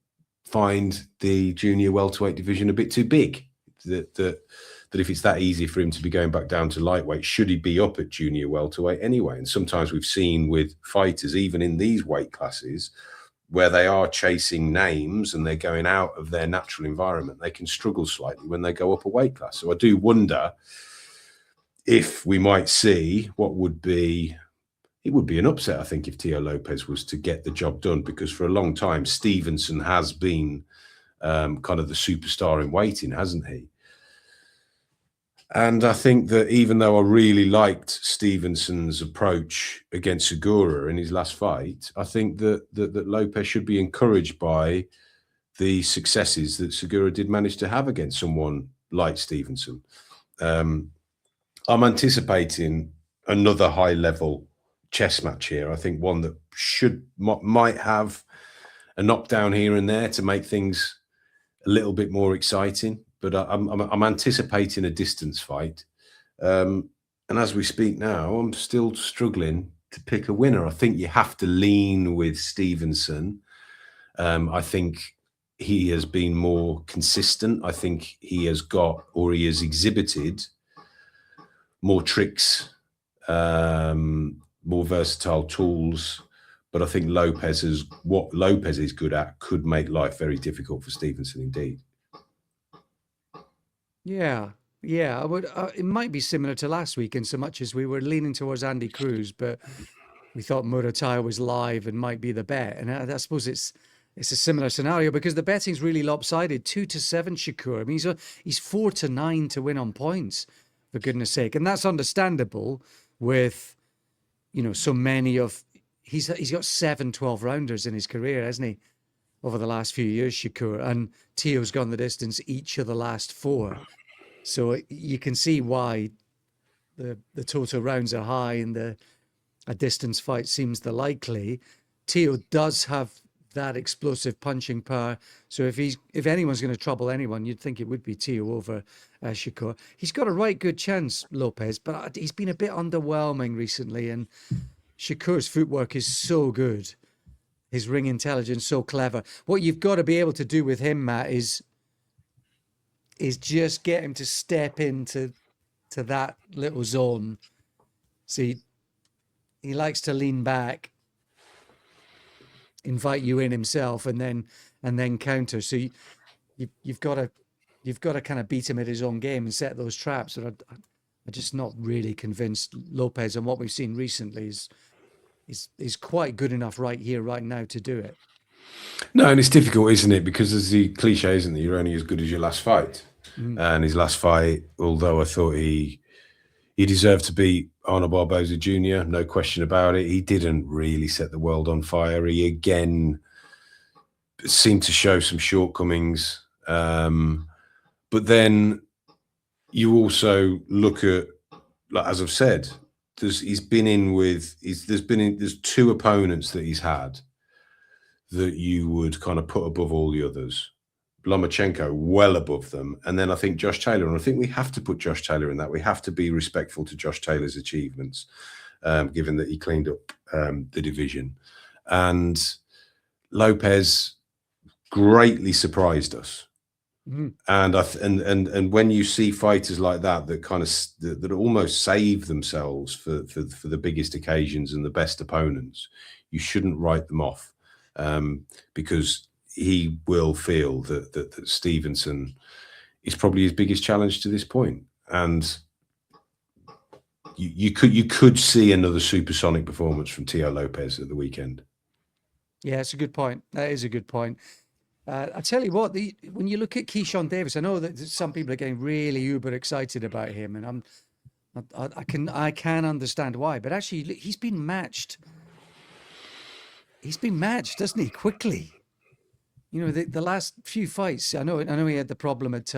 find the junior welterweight division a bit too big? That if it's that easy for him to be going back down to lightweight, should he be up at junior welterweight anyway? And sometimes we've seen with fighters, even in these weight classes, where they are chasing names and they're going out of their natural environment, they can struggle slightly when they go up a weight class. So I do wonder if we might see it would be an upset, I think, if Teo Lopez was to get the job done, because for a long time, Stevenson has been kind of the superstar in waiting, hasn't he? And I think that even though I really liked Stevenson's approach against Segura in his last fight, I think that Lopez should be encouraged by the successes that Segura did manage to have against someone like Stevenson. I'm anticipating another high-level chess match here. I think one that might have a knockdown here and there to make things a little bit more exciting. But I'm anticipating a distance fight. And as we speak now, I'm still struggling to pick a winner. I think you have to lean with Stevenson. I think he has been more consistent. I think he has exhibited more tricks, more versatile tools. But I think what Lopez is good at could make life very difficult for Stevenson indeed.
Yeah, I would. It might be similar to last week in so much as we were leaning towards Andy Cruz, but we thought Murtazaliev was live and might be the bet. And I suppose it's a similar scenario because the betting's really lopsided. 2-7 Shakur. I mean, he's 4-9 to win on points, for goodness sake, and that's understandable with so many of he's got 7 12-rounders in his career, hasn't he? Over the last few years, Shakur, and Teo's gone the distance each of the last 4. So you can see why the total rounds are high and a distance fight seems the likely. Teo does have that explosive punching power. So if anyone's going to trouble anyone, you'd think it would be Teo over Shakur. He's got a right good chance, Lopez, but he's been a bit underwhelming recently. And Shakur's footwork is so good. His ring intelligence so clever. What you've got to be able to do with him, Matt, is just get him to step into that little zone. See, he likes to lean back, invite you in himself, and then counter. So you've got to kind of beat him at his own game and set those traps. But I'm just not really convinced Lopez, and what we've seen recently is quite good enough right here, right now to do it.
No, and it's difficult, isn't it? Because there's the cliche, isn't it? You're only as good as your last fight. And his last fight, although I thought he deserved to beat Arnold Barboza Jr., no question about it, he didn't really set the world on fire. He again seemed to show some shortcomings. But then you also look at, like, as I've said, there's 2 opponents that he's had that you would kind of put above all the others. Lomachenko well above them, and then I think Josh Taylor, and I think we have to put Josh Taylor in that. We have to be respectful to Josh Taylor's achievements, given that he cleaned up the division. And Lopez greatly surprised us. And when you see fighters like that kind of that almost save themselves for the biggest occasions and the best opponents, you shouldn't write them off, because he will feel that Stevenson is probably his biggest challenge to this point. And you could see another supersonic performance from Teo Lopez at the weekend.
Yeah, it's a good point. That is a good point. I tell you what, when you look at Keyshawn Davis, I know that some people are getting really uber excited about him, and I can understand why. But actually, he's been matched. He's been matched, doesn't he? Quickly. The last few fights. I know he had the problem at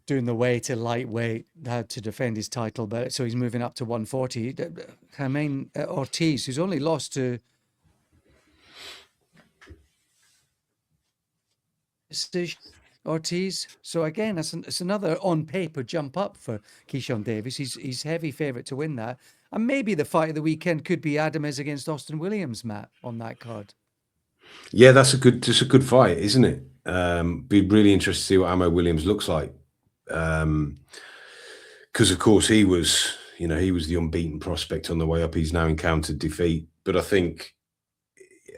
doing the way to lightweight, had to defend his title, but so he's moving up to 140. Ortiz, who's only lost to decision. Ortiz. So again, it's another on paper jump up for Keyshawn Davis. He's heavy favourite to win that. And maybe the fight of the weekend could be Adamez against Austin Williams, Matt, on that card.
Yeah, that's a good fight, isn't it? Be really interested to see what Amo Williams looks like. Because of course he was the unbeaten prospect on the way up. He's now encountered defeat, but I think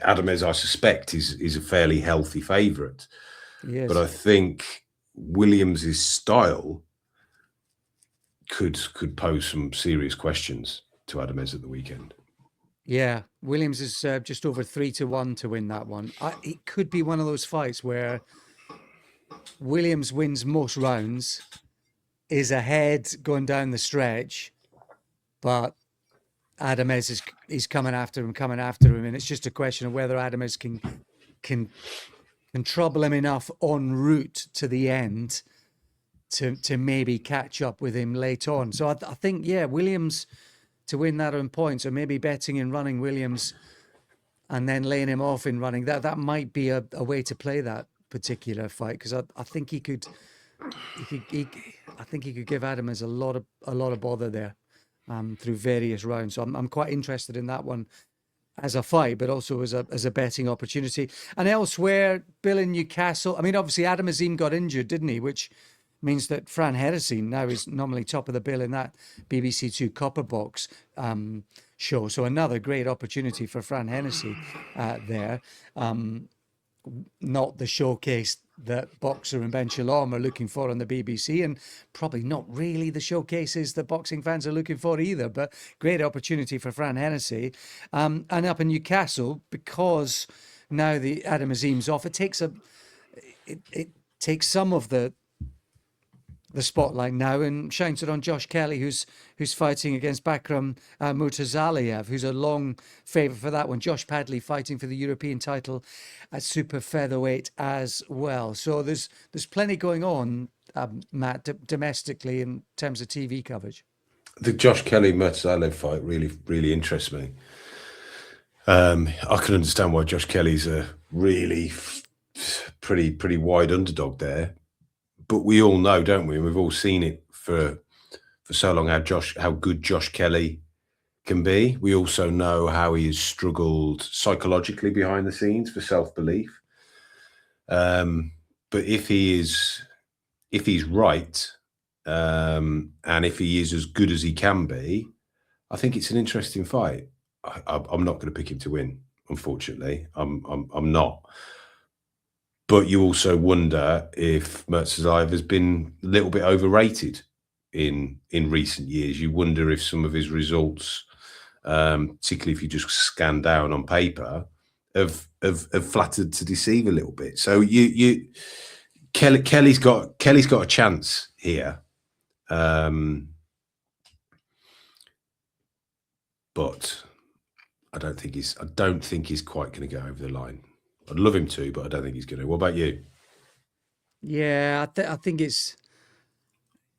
Adamez, I suspect, is a fairly healthy favourite.
Yes.
But I think Williams's style could pose some serious questions to Adamez at the weekend.
Yeah, Williams is just over 3-1 to win that one. It could be one of those fights where Williams wins most rounds, is ahead going down the stretch, but Adamez is coming after him, and it's just a question of whether Adamez can trouble him enough en route to the end to maybe catch up with him late on. So I think, yeah, Williams to win that on points, or maybe betting and running Williams and then laying him off in running, that might be a way to play that particular fight, because I think he could give Adamez a lot of bother there through various rounds. So I'm quite interested in that one as a fight, but also as a betting opportunity. And elsewhere, Bill in Newcastle. I mean, obviously Adam Azim got injured, didn't he? Which means that Fran Hennessy now is normally top of the bill in that BBC Two Copper Box show. So another great opportunity for Fran Hennessy there. Not the showcase that Boxer and Ben Shalom are looking for on the BBC, and probably not really the showcases that boxing fans are looking for either, but great opportunity for Fran Hennessy. And up in Newcastle, because now the Adam Azim's off, it takes some of the spotlight now and shines it on Josh Kelly, who's fighting against Bakhram Murtazaliev, who's a long favourite for that one. Josh Padley fighting for the European title at super featherweight as well. So there's plenty going on, Matt, domestically in terms of TV coverage.
The Josh Kelly Murtazaliev fight really interests me. I can understand why Josh Kelly's a really pretty wide underdog there. But we all know, don't we? And we've all seen it for so long how good Josh Kelly can be. We also know how he has struggled psychologically behind the scenes for self-belief. But if he's right, and if he is as good as he can be, I think it's an interesting fight. I'm not going to pick him to win, unfortunately. I'm not. But you also wonder if Murtazaliev has been a little bit overrated in recent years. You wonder if some of his results, particularly if you just scan down on paper, have flattered to deceive a little bit. So Kelly's got a chance here, but I don't think he's quite going to go over the line. I'd love him to, but I don't think he's going to. What about you?
Yeah, I think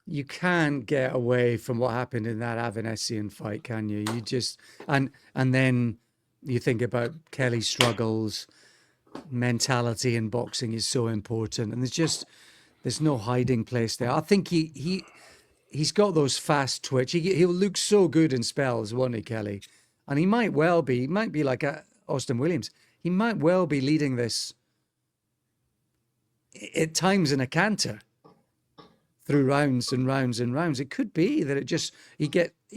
you can't get away from what happened in that Avanesian fight, can you? You just and then you think about Kelly's struggles. Mentality in boxing is so important, and there's no hiding place there. I think he's got those fast twitch. He'll look so good in spells, won't he, Kelly? And he might be like Austin Williams. He might well be leading this at times in a canter through rounds and rounds and rounds. It could be that he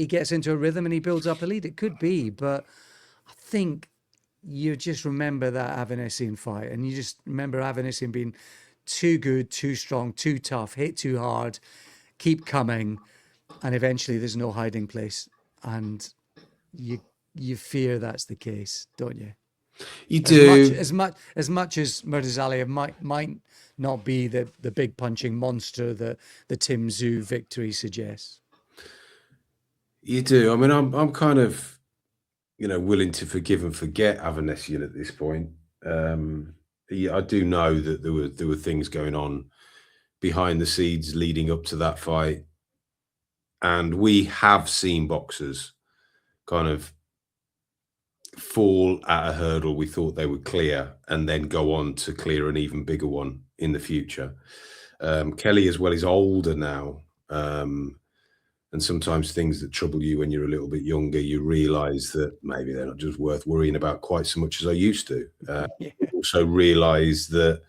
gets into a rhythm and he builds up a lead. It could be, but I think you just remember that Avanesian fight, and you just remember Avanesian being too good, too strong, too tough, hit too hard, keep coming, and eventually there's no hiding place. And you fear that's the case, don't you?
You do.
As much as Murtazaliev might not be the big punching monster that the Tim Tszyu victory suggests.
You do. I mean, I'm kind of, willing to forgive and forget Avanesian at this point. I do know that there were things going on behind the scenes leading up to that fight, and we have seen boxers kind of fall at a hurdle we thought they would clear and then go on to clear an even bigger one in the future. Kelly as well is older now. And sometimes things that trouble you when you're a little bit younger, you realize that maybe they're not just worth worrying about quite so much as I used to.
Yeah.
Also realize that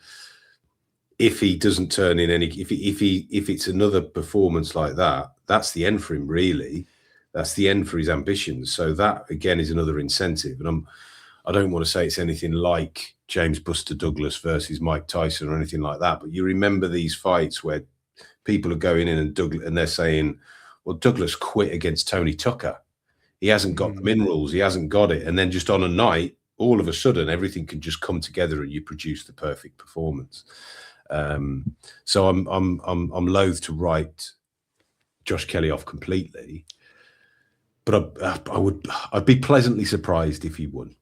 if he doesn't turn in any, if it's another performance like that, that's the end for him, really. That's the end for his ambitions. So that again is another incentive. And I don't want to say it's anything like James Buster Douglas versus Mike Tyson or anything like that, but you remember these fights where people are going in and they're saying, well, Douglas quit against Tony Tucker. He hasn't got the minerals. He hasn't got it. And then just on a night, all of a sudden, everything can just come together and you produce the perfect performance. So I'm loath to write Josh Kelly off completely, but I'd be pleasantly surprised if he won.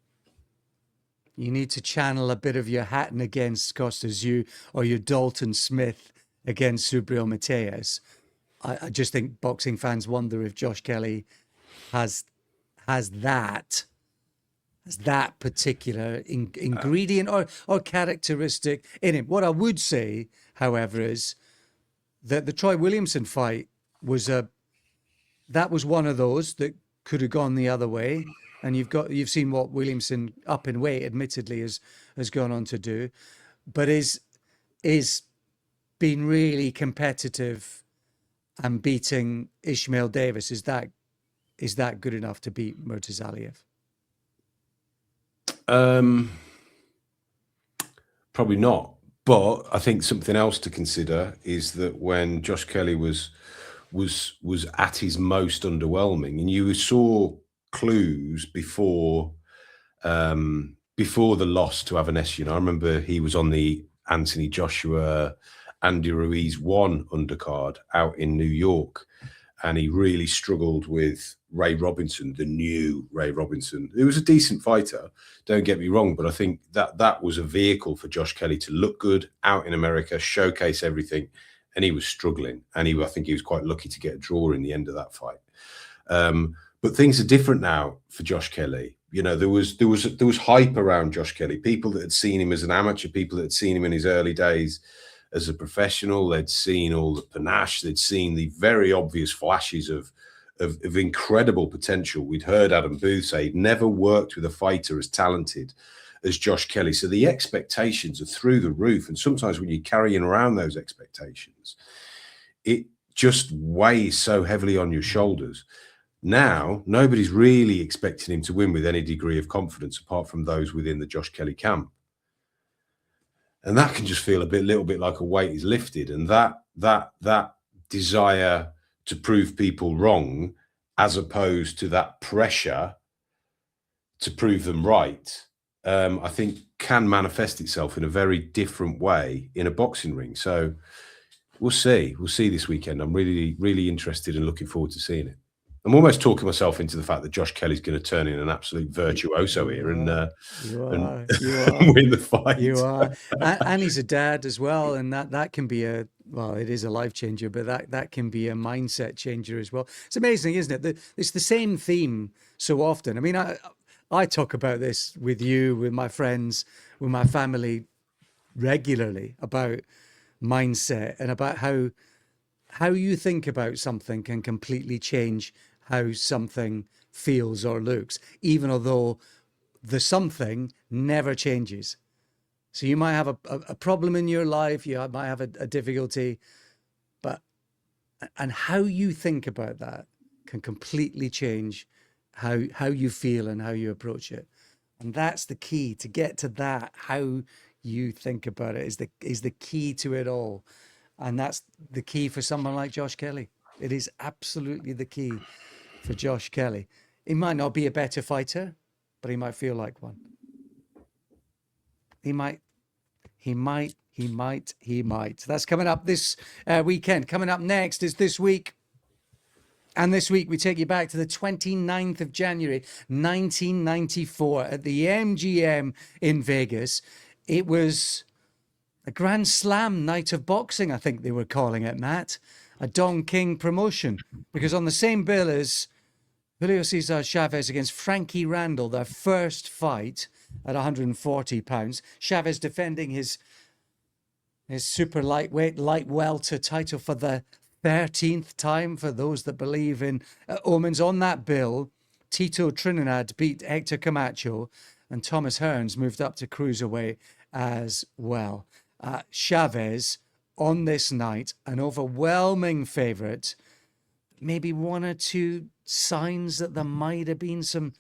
You need to channel a bit of your Hatton against Costas, or your Dalton Smith against Subriel Mateus. I just think boxing fans wonder if Josh Kelly has that particular ingredient or characteristic in him. What I would say, however, is that the Troy Williamson fight was one of those that could have gone the other way. And you've seen what Williamson, up in weight, admittedly, has gone on to do, but is been really competitive and beating Ishmael Davis. Is that good enough to beat Murtazaliev?
Probably not. But I think something else to consider is that when Josh Kelly was at his most underwhelming, and you saw clues before the loss to Avanesyan. I remember he was on the Anthony Joshua, Andy Ruiz 1 undercard out in New York, and he really struggled with Ray Robinson, the new Ray Robinson. He was a decent fighter, don't get me wrong, but I think that was a vehicle for Josh Kelly to look good out in America, showcase everything, and he was struggling. And I think he was quite lucky to get a draw in the end of that fight. But things are different now for Josh Kelly. You know, there was hype around Josh Kelly. People that had seen him as an amateur, people that had seen him in his early days as a professional, they'd seen all the panache, they'd seen the very obvious flashes of incredible potential. We'd heard Adam Booth say he'd never worked with a fighter as talented as Josh Kelly. So the expectations are through the roof. And sometimes when you're carrying around those expectations, it just weighs so heavily on your shoulders. Now, nobody's really expecting him to win with any degree of confidence apart from those within the Josh Kelly camp. And that can just feel a little bit like a weight is lifted. And that desire to prove people wrong, as opposed to that pressure to prove them right, I think can manifest itself in a very different way in a boxing ring. So we'll see. We'll see this weekend. I'm really, really interested and looking forward to seeing it. I'm almost talking myself into the fact that Josh Kelly's going to turn in an absolute virtuoso here and win the fight.
You are. And he's a dad as well. And that can be it is a life changer, but that can be a mindset changer as well. It's amazing, isn't it? It's the same theme so often. I mean, I talk about this with you, with my friends, with my family regularly about mindset and about how you think about something can completely change how something feels or looks, even although the something never changes. So you might have a problem in your life, you might have a difficulty, and how you think about that can completely change how you feel and how you approach it. And that's the key to get to that. How you think about it is the key to it all. And that's the key for someone like Josh Kelly. It is absolutely the key for Josh Kelly. He might not be a better fighter, but he might feel like one. He might. That's coming up this weekend. Coming up next is this week. And this week we take you back to the 29th of January, 1994 at the MGM in Vegas. It was a Grand Slam night of boxing, I think they were calling it, Matt. A Don King promotion. Because on the same bill as Julio Cesar Chavez against Frankie Randall, their first fight at 140 pounds. Chavez defending his super lightweight, light welter title for the 13th time for those that believe in omens. On that bill, Tito Trinidad beat Hector Camacho, and Thomas Hearns moved up to cruiserweight as well. Chavez, on this night, an overwhelming favourite. Maybe one or two signs that there might have been some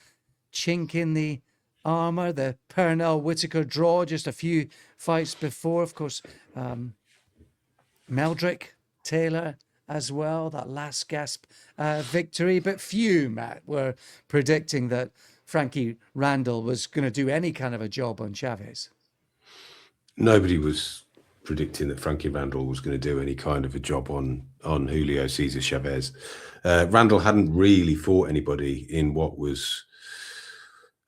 chink in the armour. The Pernell-Whitaker draw just a few fights before. Of course, Meldrick, Taylor as well, that last gasp victory. But few, Matt, were predicting that Frankie Randall was going to do any kind of a job on Chavez.
Nobody was predicting that Frankie Randall was going to do any kind of a job on Julio Cesar Chavez. Randall hadn't really fought anybody in what was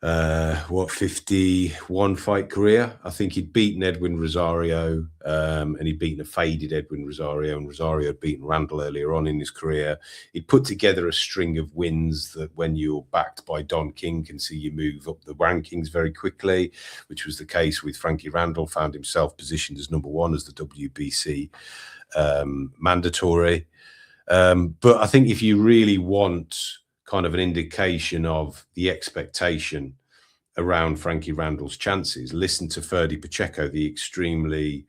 51 fight career. I think he'd beaten Edwin Rosario, and he'd beaten a faded Edwin Rosario, and Rosario had beaten Randall earlier on in his career. He'd put together a string of wins that, when you're backed by Don King, can see you move up the rankings very quickly, which was the case with Frankie Randall. Found himself positioned as number one as the WBC mandatory. But I think if you really want kind of an indication of the expectation around Frankie Randall's chances, listen to Ferdy Pacheco, the extremely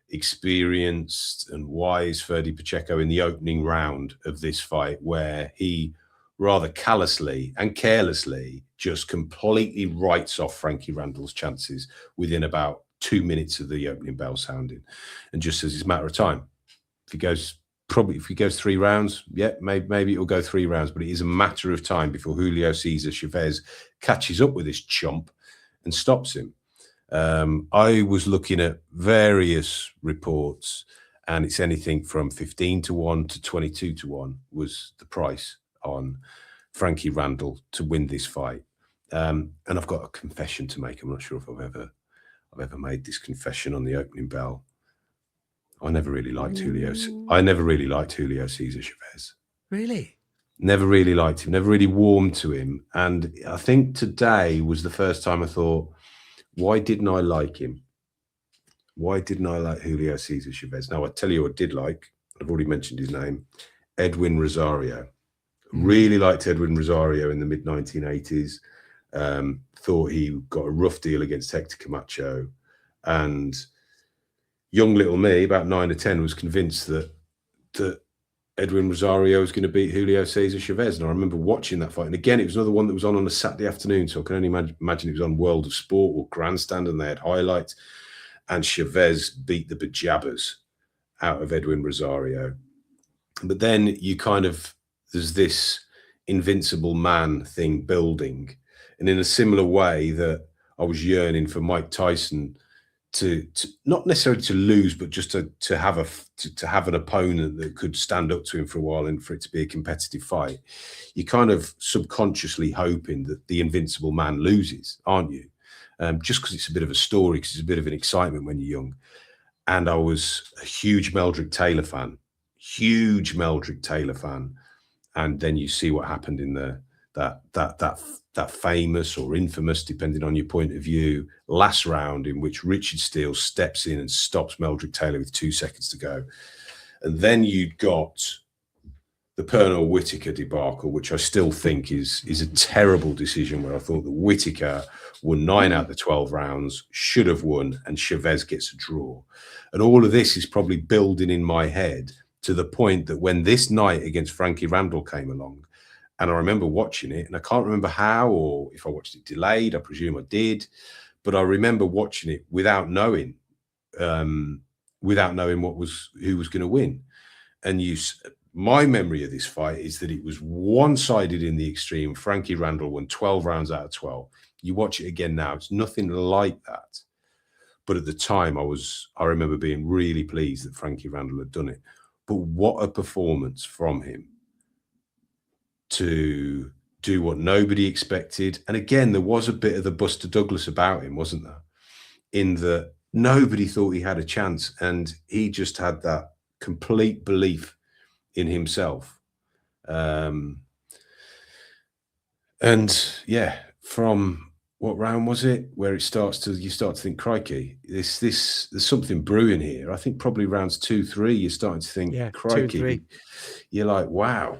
experienced and wise Ferdy Pacheco, in the opening round of this fight, where he rather callously and carelessly just completely writes off Frankie Randall's chances within about 2 minutes of the opening bell sounding, and just says it's a matter of time. If he goes 3 rounds, yeah, maybe it'll go 3 rounds, but it is a matter of time before Julio Cesar Chavez catches up with this chump and stops him. I was looking at various reports, and it's anything from 15-1 to 22-1 was the price on Frankie Randall to win this fight. And I've got a confession to make. I'm not sure if I've ever made this confession on the opening bell. I never really liked Julio Cesar Chavez.
Really?
Never really liked him, never really warmed to him. And I think today was the first time I thought, why didn't I like him? Why didn't I like Julio Cesar Chavez? Now, I tell you what I did like. I've already mentioned his name, Edwin Rosario. Really liked Edwin Rosario in the mid-1980s. Thought he got a rough deal against Hector Camacho. And young little me, about 9 or 10, was convinced that Edwin Rosario was going to beat Julio Cesar Chavez. And I remember watching that fight. And again, it was another one that was on a Saturday afternoon. So I can only imagine it was on World of Sport or Grandstand, and they had highlights. And Chavez beat the bejabbers out of Edwin Rosario. But then there's this invincible man thing building. And in a similar way that I was yearning for Mike Tyson to not necessarily to lose, but just to have an opponent that could stand up to him for a while and for it to be a competitive fight. You're kind of subconsciously hoping that the invincible man loses, aren't you? Just because it's a bit of a story, because it's a bit of an excitement when you're young. And I was a huge Meldrick Taylor fan. And then you see what happened in that famous or infamous, depending on your point of view, last round, in which Richard Steele steps in and stops Meldrick Taylor with 2 seconds to go. And then you'd got the Pernell-Whitaker debacle, which I still think is a terrible decision, where I thought that Whitaker won 9 out of the 12 rounds, should have won, and Chavez gets a draw. And all of this is probably building in my head to the point that when this night against Frankie Randall came along, and I remember watching it, and I can't remember how, or if I watched it delayed, I presume I did, but I remember watching it without knowing who was going to win. And my memory of this fight is that it was one-sided in the extreme. Frankie Randall won 12 rounds out of 12. You watch it again now, it's nothing like that. But at the time, I remember being really pleased that Frankie Randall had done it. But what a performance from him to do what nobody expected. And again, there was a bit of the Buster Douglas about him, wasn't there? In that nobody thought he had a chance, and he just had that complete belief in himself. And yeah, from what round was it where you start to think, crikey, there's something brewing here. I think probably rounds 2, 3, you're starting to think,
Yeah, 2 and 3.
crikey, you're like, wow,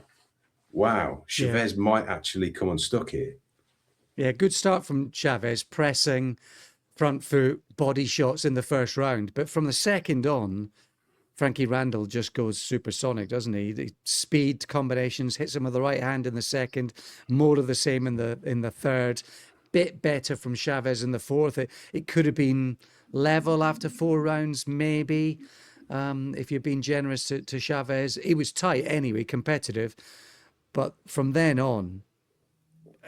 Yeah.
Chavez might actually come unstuck here.
Yeah, good start from Chavez, pressing, front foot, body shots in the first round. But from the second on, Frankie Randall just goes supersonic, doesn't he? The speed combinations, hits him with the right hand in the second, more of the same in the third. Bit better from Chavez in the fourth. It could have been level after 4 rounds, maybe, if you're being generous to Chavez. It was tight anyway, competitive. But from then on,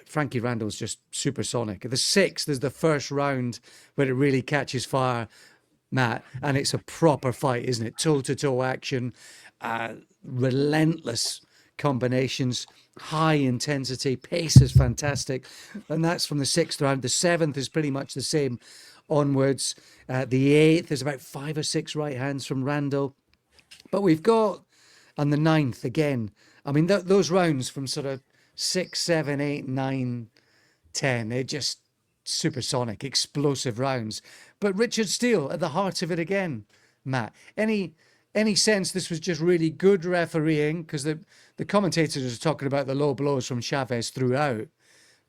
Frankie Randall's just supersonic. The sixth is the first round where it really catches fire, Matt, and it's a proper fight, isn't it? Toe-to-toe action, relentless combinations, high intensity, pace is fantastic, and that's from the sixth round. The seventh is pretty much the same onwards. The eighth is about 5 or 6 right hands from Randall, but we've got, and the ninth again. I mean, those rounds from sort of 6, 7, 8, 9, 10, they're just supersonic, explosive rounds. But Richard Steele at the heart of it again, Matt. Any sense this was just really good refereeing? Because the commentators are talking about the low blows from Chavez throughout.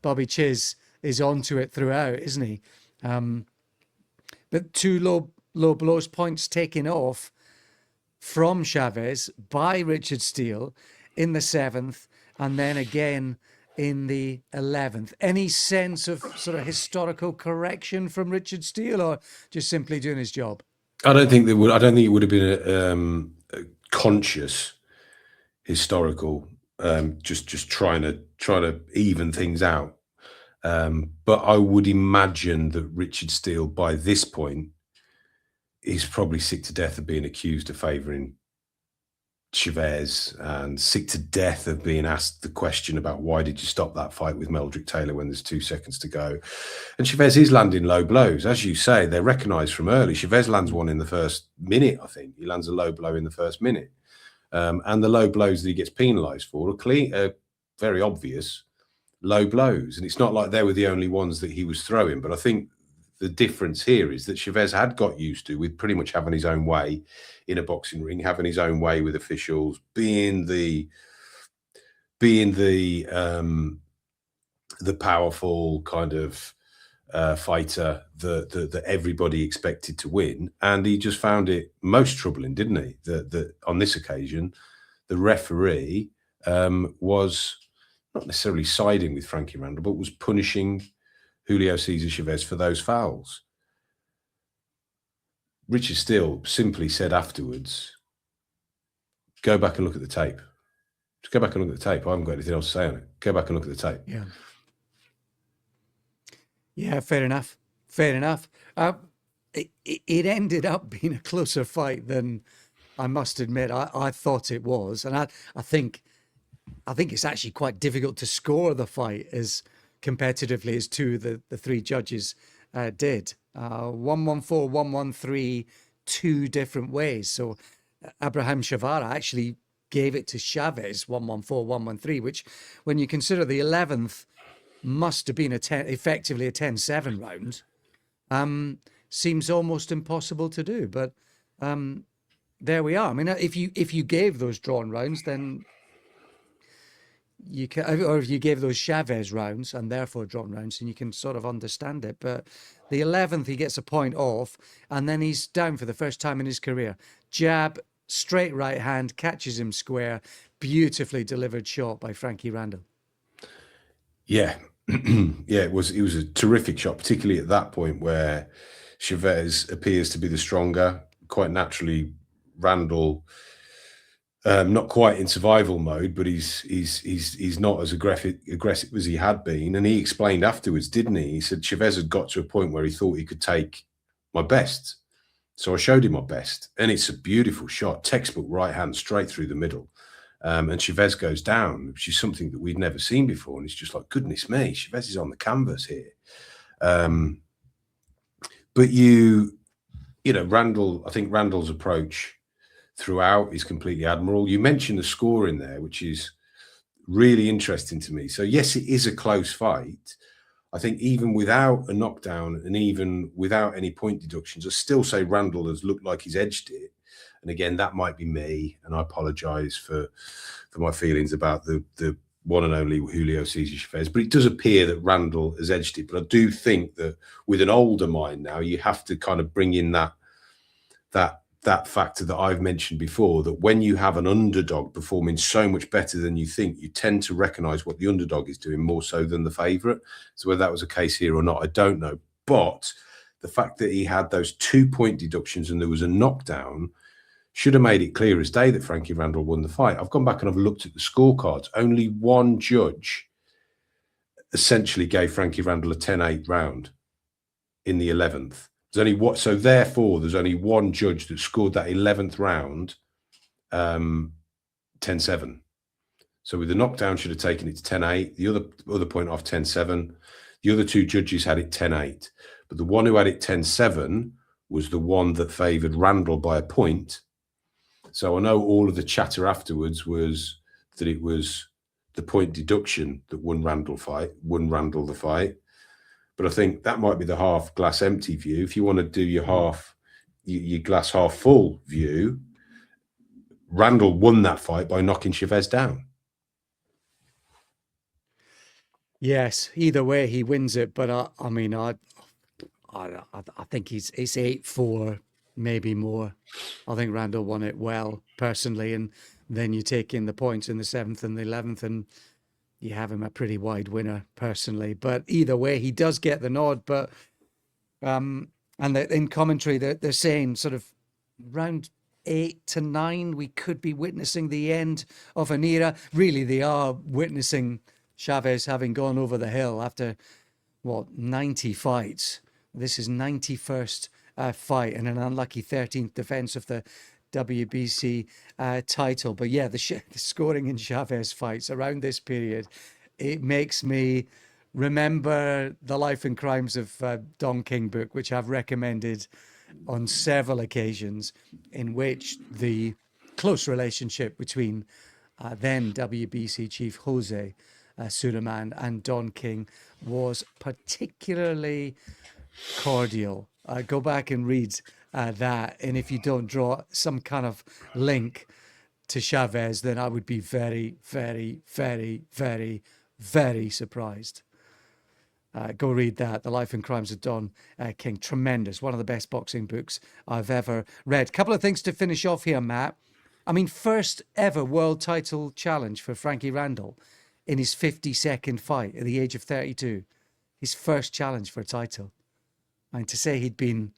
Bobby Chiz is onto it throughout, isn't he? But 2 low blows, points taken off from Chavez by Richard Steele in the 7th, and then again in the 11th. Any sense of sort of historical correction from Richard Steele, or just simply doing his job?
I don't think it would have been a conscious historical, just trying to even things out. But I would imagine that Richard Steele, by this point, is probably sick to death of being accused of favouring Chavez and sick to death of being asked the question about why did you stop that fight with Meldrick Taylor when there's 2 seconds to go. And Chavez is landing low blows. As you say, they're recognised from early. Chavez lands one in the first minute, I think. He lands a low blow in the first minute. And the low blows that he gets penalised for are very obvious low blows. And it's not like they were the only ones that he was throwing. But I think the difference here is that Chavez had got used to with pretty much having his own way in a boxing ring, having his own way with officials, being the powerful kind of fighter that everybody expected to win, and he just found it most troubling, didn't he? That on this occasion, the referee was not necessarily siding with Frankie Randall, but was punishing Julio Cesar Chavez for those fouls. Richard Steele simply said afterwards, go back and look at the tape. Just go back and look at the tape. I haven't got anything else to say on it. Go back and look at the tape.
Yeah. Yeah, fair enough. Fair enough. It ended up being a closer fight than I must admit I thought it was. And I think it's actually quite difficult to score the fight as competitively as the 3 judges did. 1-1-4, 1-1-3, 2 different ways. So Abraham Shavara actually gave it to Chavez 1-1-4, 1-1-3, which when you consider the 11th must have been effectively a 10-7 round, seems almost impossible to do. But there we are. I mean, if you gave those drawn rounds, then you can, or if you gave those Chavez rounds and therefore drawn rounds, and you can sort of understand it. But the 11th, he gets a point off, and then he's down for the first time in his career. Jab, straight right hand, catches him square. Beautifully delivered shot by Frankie Randall.
Yeah. Yeah, it was a terrific shot, particularly at that point where Chavez appears to be the stronger. Quite naturally, Randall, not quite in survival mode, but he's not as aggressive as he had been. And he explained afterwards, didn't he? He said Chavez had got to a point where he thought he could take my best. So I showed him my best. And it's a beautiful shot, textbook right hand straight through the middle. And Chavez goes down, which is something that we'd never seen before. And it's just like, goodness me, Chavez is on the canvas here. But you know, Randall, I think Randall's approach throughout is completely admirable. You mentioned the scoring there, which is really interesting to me. So yes, it is a close fight. I think even without a knockdown and even without any point deductions, I still say Randall has looked like he's edged it. And again, that might be me, and I apologise for my feelings about the one and only Julio Cesar Chavez. But it does appear that Randall has edged it. But I do think that with an older mind now, you have to kind of bring in that factor that I've mentioned before, that when you have an underdog performing so much better than you think, you tend to recognise what the underdog is doing more so than the favourite. So whether that was a case here or not, I don't know. But the fact that he had those 2-point deductions and there was a knockdown should have made it clear as day that Frankie Randall won the fight. I've gone back and I've looked at the scorecards. Only one judge essentially gave Frankie Randall a 10-8 round in the 11th. So therefore, there's only one judge that scored that 11th round 10-7. So with the knockdown, should have taken it to 10-8. The other point off 10-7. The other two judges had it 10-8. But the one who had it 10-7 was the one that favoured Randall by a point. So I know all of the chatter afterwards was that it was the point deduction that won Randall the fight. But I think that might be the half glass empty view. If you want to do your glass half full view, Randall won that fight by knocking Chavez down.
Yes, either way he wins it. But I think it's 8-4, maybe more. I think Randall won it well personally, and then you take in the points in the 7th and the 11th, and you have him a pretty wide winner personally. But either way, he does get the nod. But and in commentary, they're saying sort of round 8 to 9, we could be witnessing the end of an era. Really, they are witnessing Chavez having gone over the hill after 90 fights. This is 91st fight and an unlucky 13th defense of the WBC title. But yeah, the scoring in Chavez fights around this period, it makes me remember The Life and Crimes of Don King book, which I've recommended on several occasions, in which the close relationship between then WBC chief Jose Suleiman and Don King was particularly cordial. Go back and read that, and if you don't draw some kind of link to Chavez, then I would be very, very, very, very, very surprised. Go read that, The Life and Crimes of Don King. Tremendous. One of the best boxing books I've ever read. Couple of things to finish off here, Matt. I mean, first ever world title challenge for Frankie Randall in his 52nd fight at the age of 32. His first challenge for a title. I mean, to say he'd been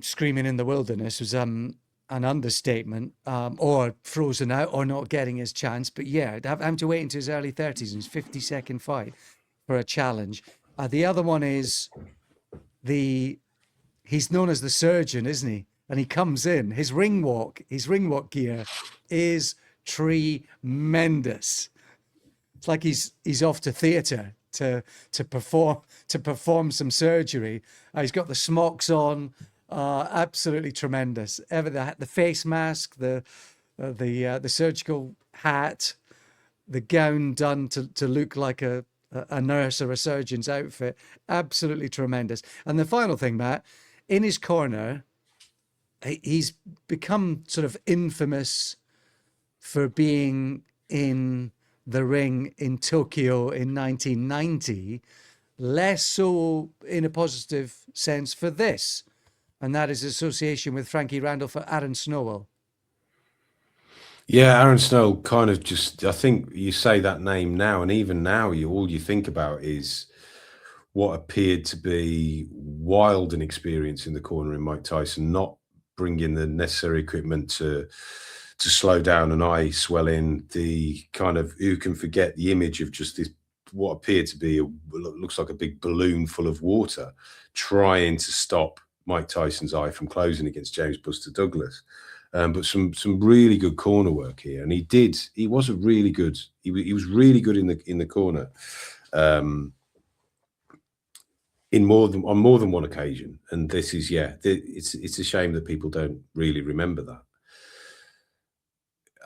screaming in the wilderness was an understatement, or frozen out, or not getting his chance. But yeah, having to wait into his early 30s in his 52nd fight for a challenge. The other one is he's known as the surgeon, isn't he? And he comes in, his ring walk gear is tremendous. It's like he's off to theatre to perform some surgery. He's got the smocks on, absolutely tremendous. The face mask, the surgical hat, the gown done to look like a nurse or a surgeon's outfit, absolutely tremendous. And the final thing, Matt, in his corner, he's become sort of infamous for being in the ring in Tokyo in 1990, less so in a positive sense for this, and that is association with Frankie Randall for Aaron Snowell.
Yeah, Aaron Snowell kind of just, I think you say that name now, and even now all you think about is what appeared to be wild inexperience in the corner in Mike Tyson, not bringing the necessary equipment to slow down an eye swelling, the kind of, who can forget the image of just this, what appeared to be, looks like a big balloon full of water, trying to stop Mike Tyson's eye from closing against James Buster Douglas. But some really good corner work here. And he was really good in the corner. On more than one occasion. And this is, it's a shame that people don't really remember that.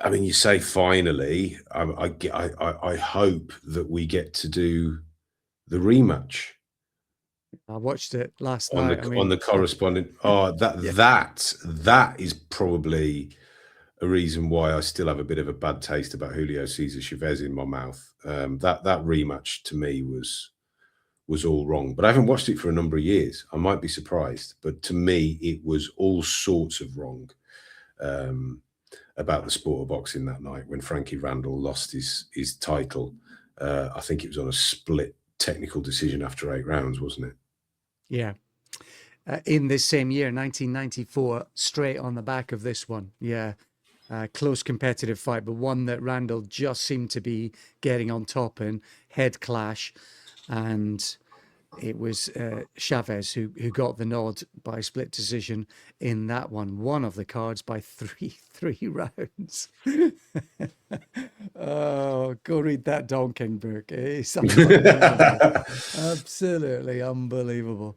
I mean, you say finally. I hope that we get to do the rematch
I watched it last
on
night.
the
I mean,
corresponding. That is probably a reason why I still have a bit of a bad taste about Julio Cesar Chavez in my mouth. That rematch to me was all wrong. But I haven't watched it for a number of years. I might be surprised, but to me, it was all sorts of wrong about the sport of boxing that night when Frankie Randall lost his title. I think it was on a split technical decision after 8 rounds, wasn't it?
yeah. In this same year, 1994, straight on the back of this one. Yeah. Close competitive fight, but one that Randall just seemed to be getting on top in, head clash. And it was Chavez who got the nod by split decision in that one of the cards by three rounds. Oh, go read that Don King book. It's unbelievable. Absolutely unbelievable.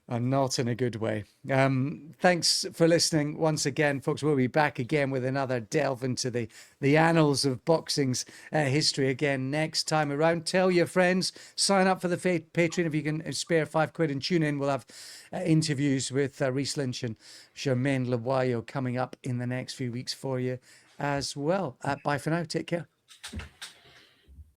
And not in a good way. Thanks for listening once again, folks. We'll be back again with another delve into the annals of boxing's history again next time around. Tell your friends, sign up for the Patreon if you can spare £5 and tune in. We'll have interviews with Reece Lynch and Jermaine Lawayo coming up in the next few weeks for you as well. Bye for now. Take care.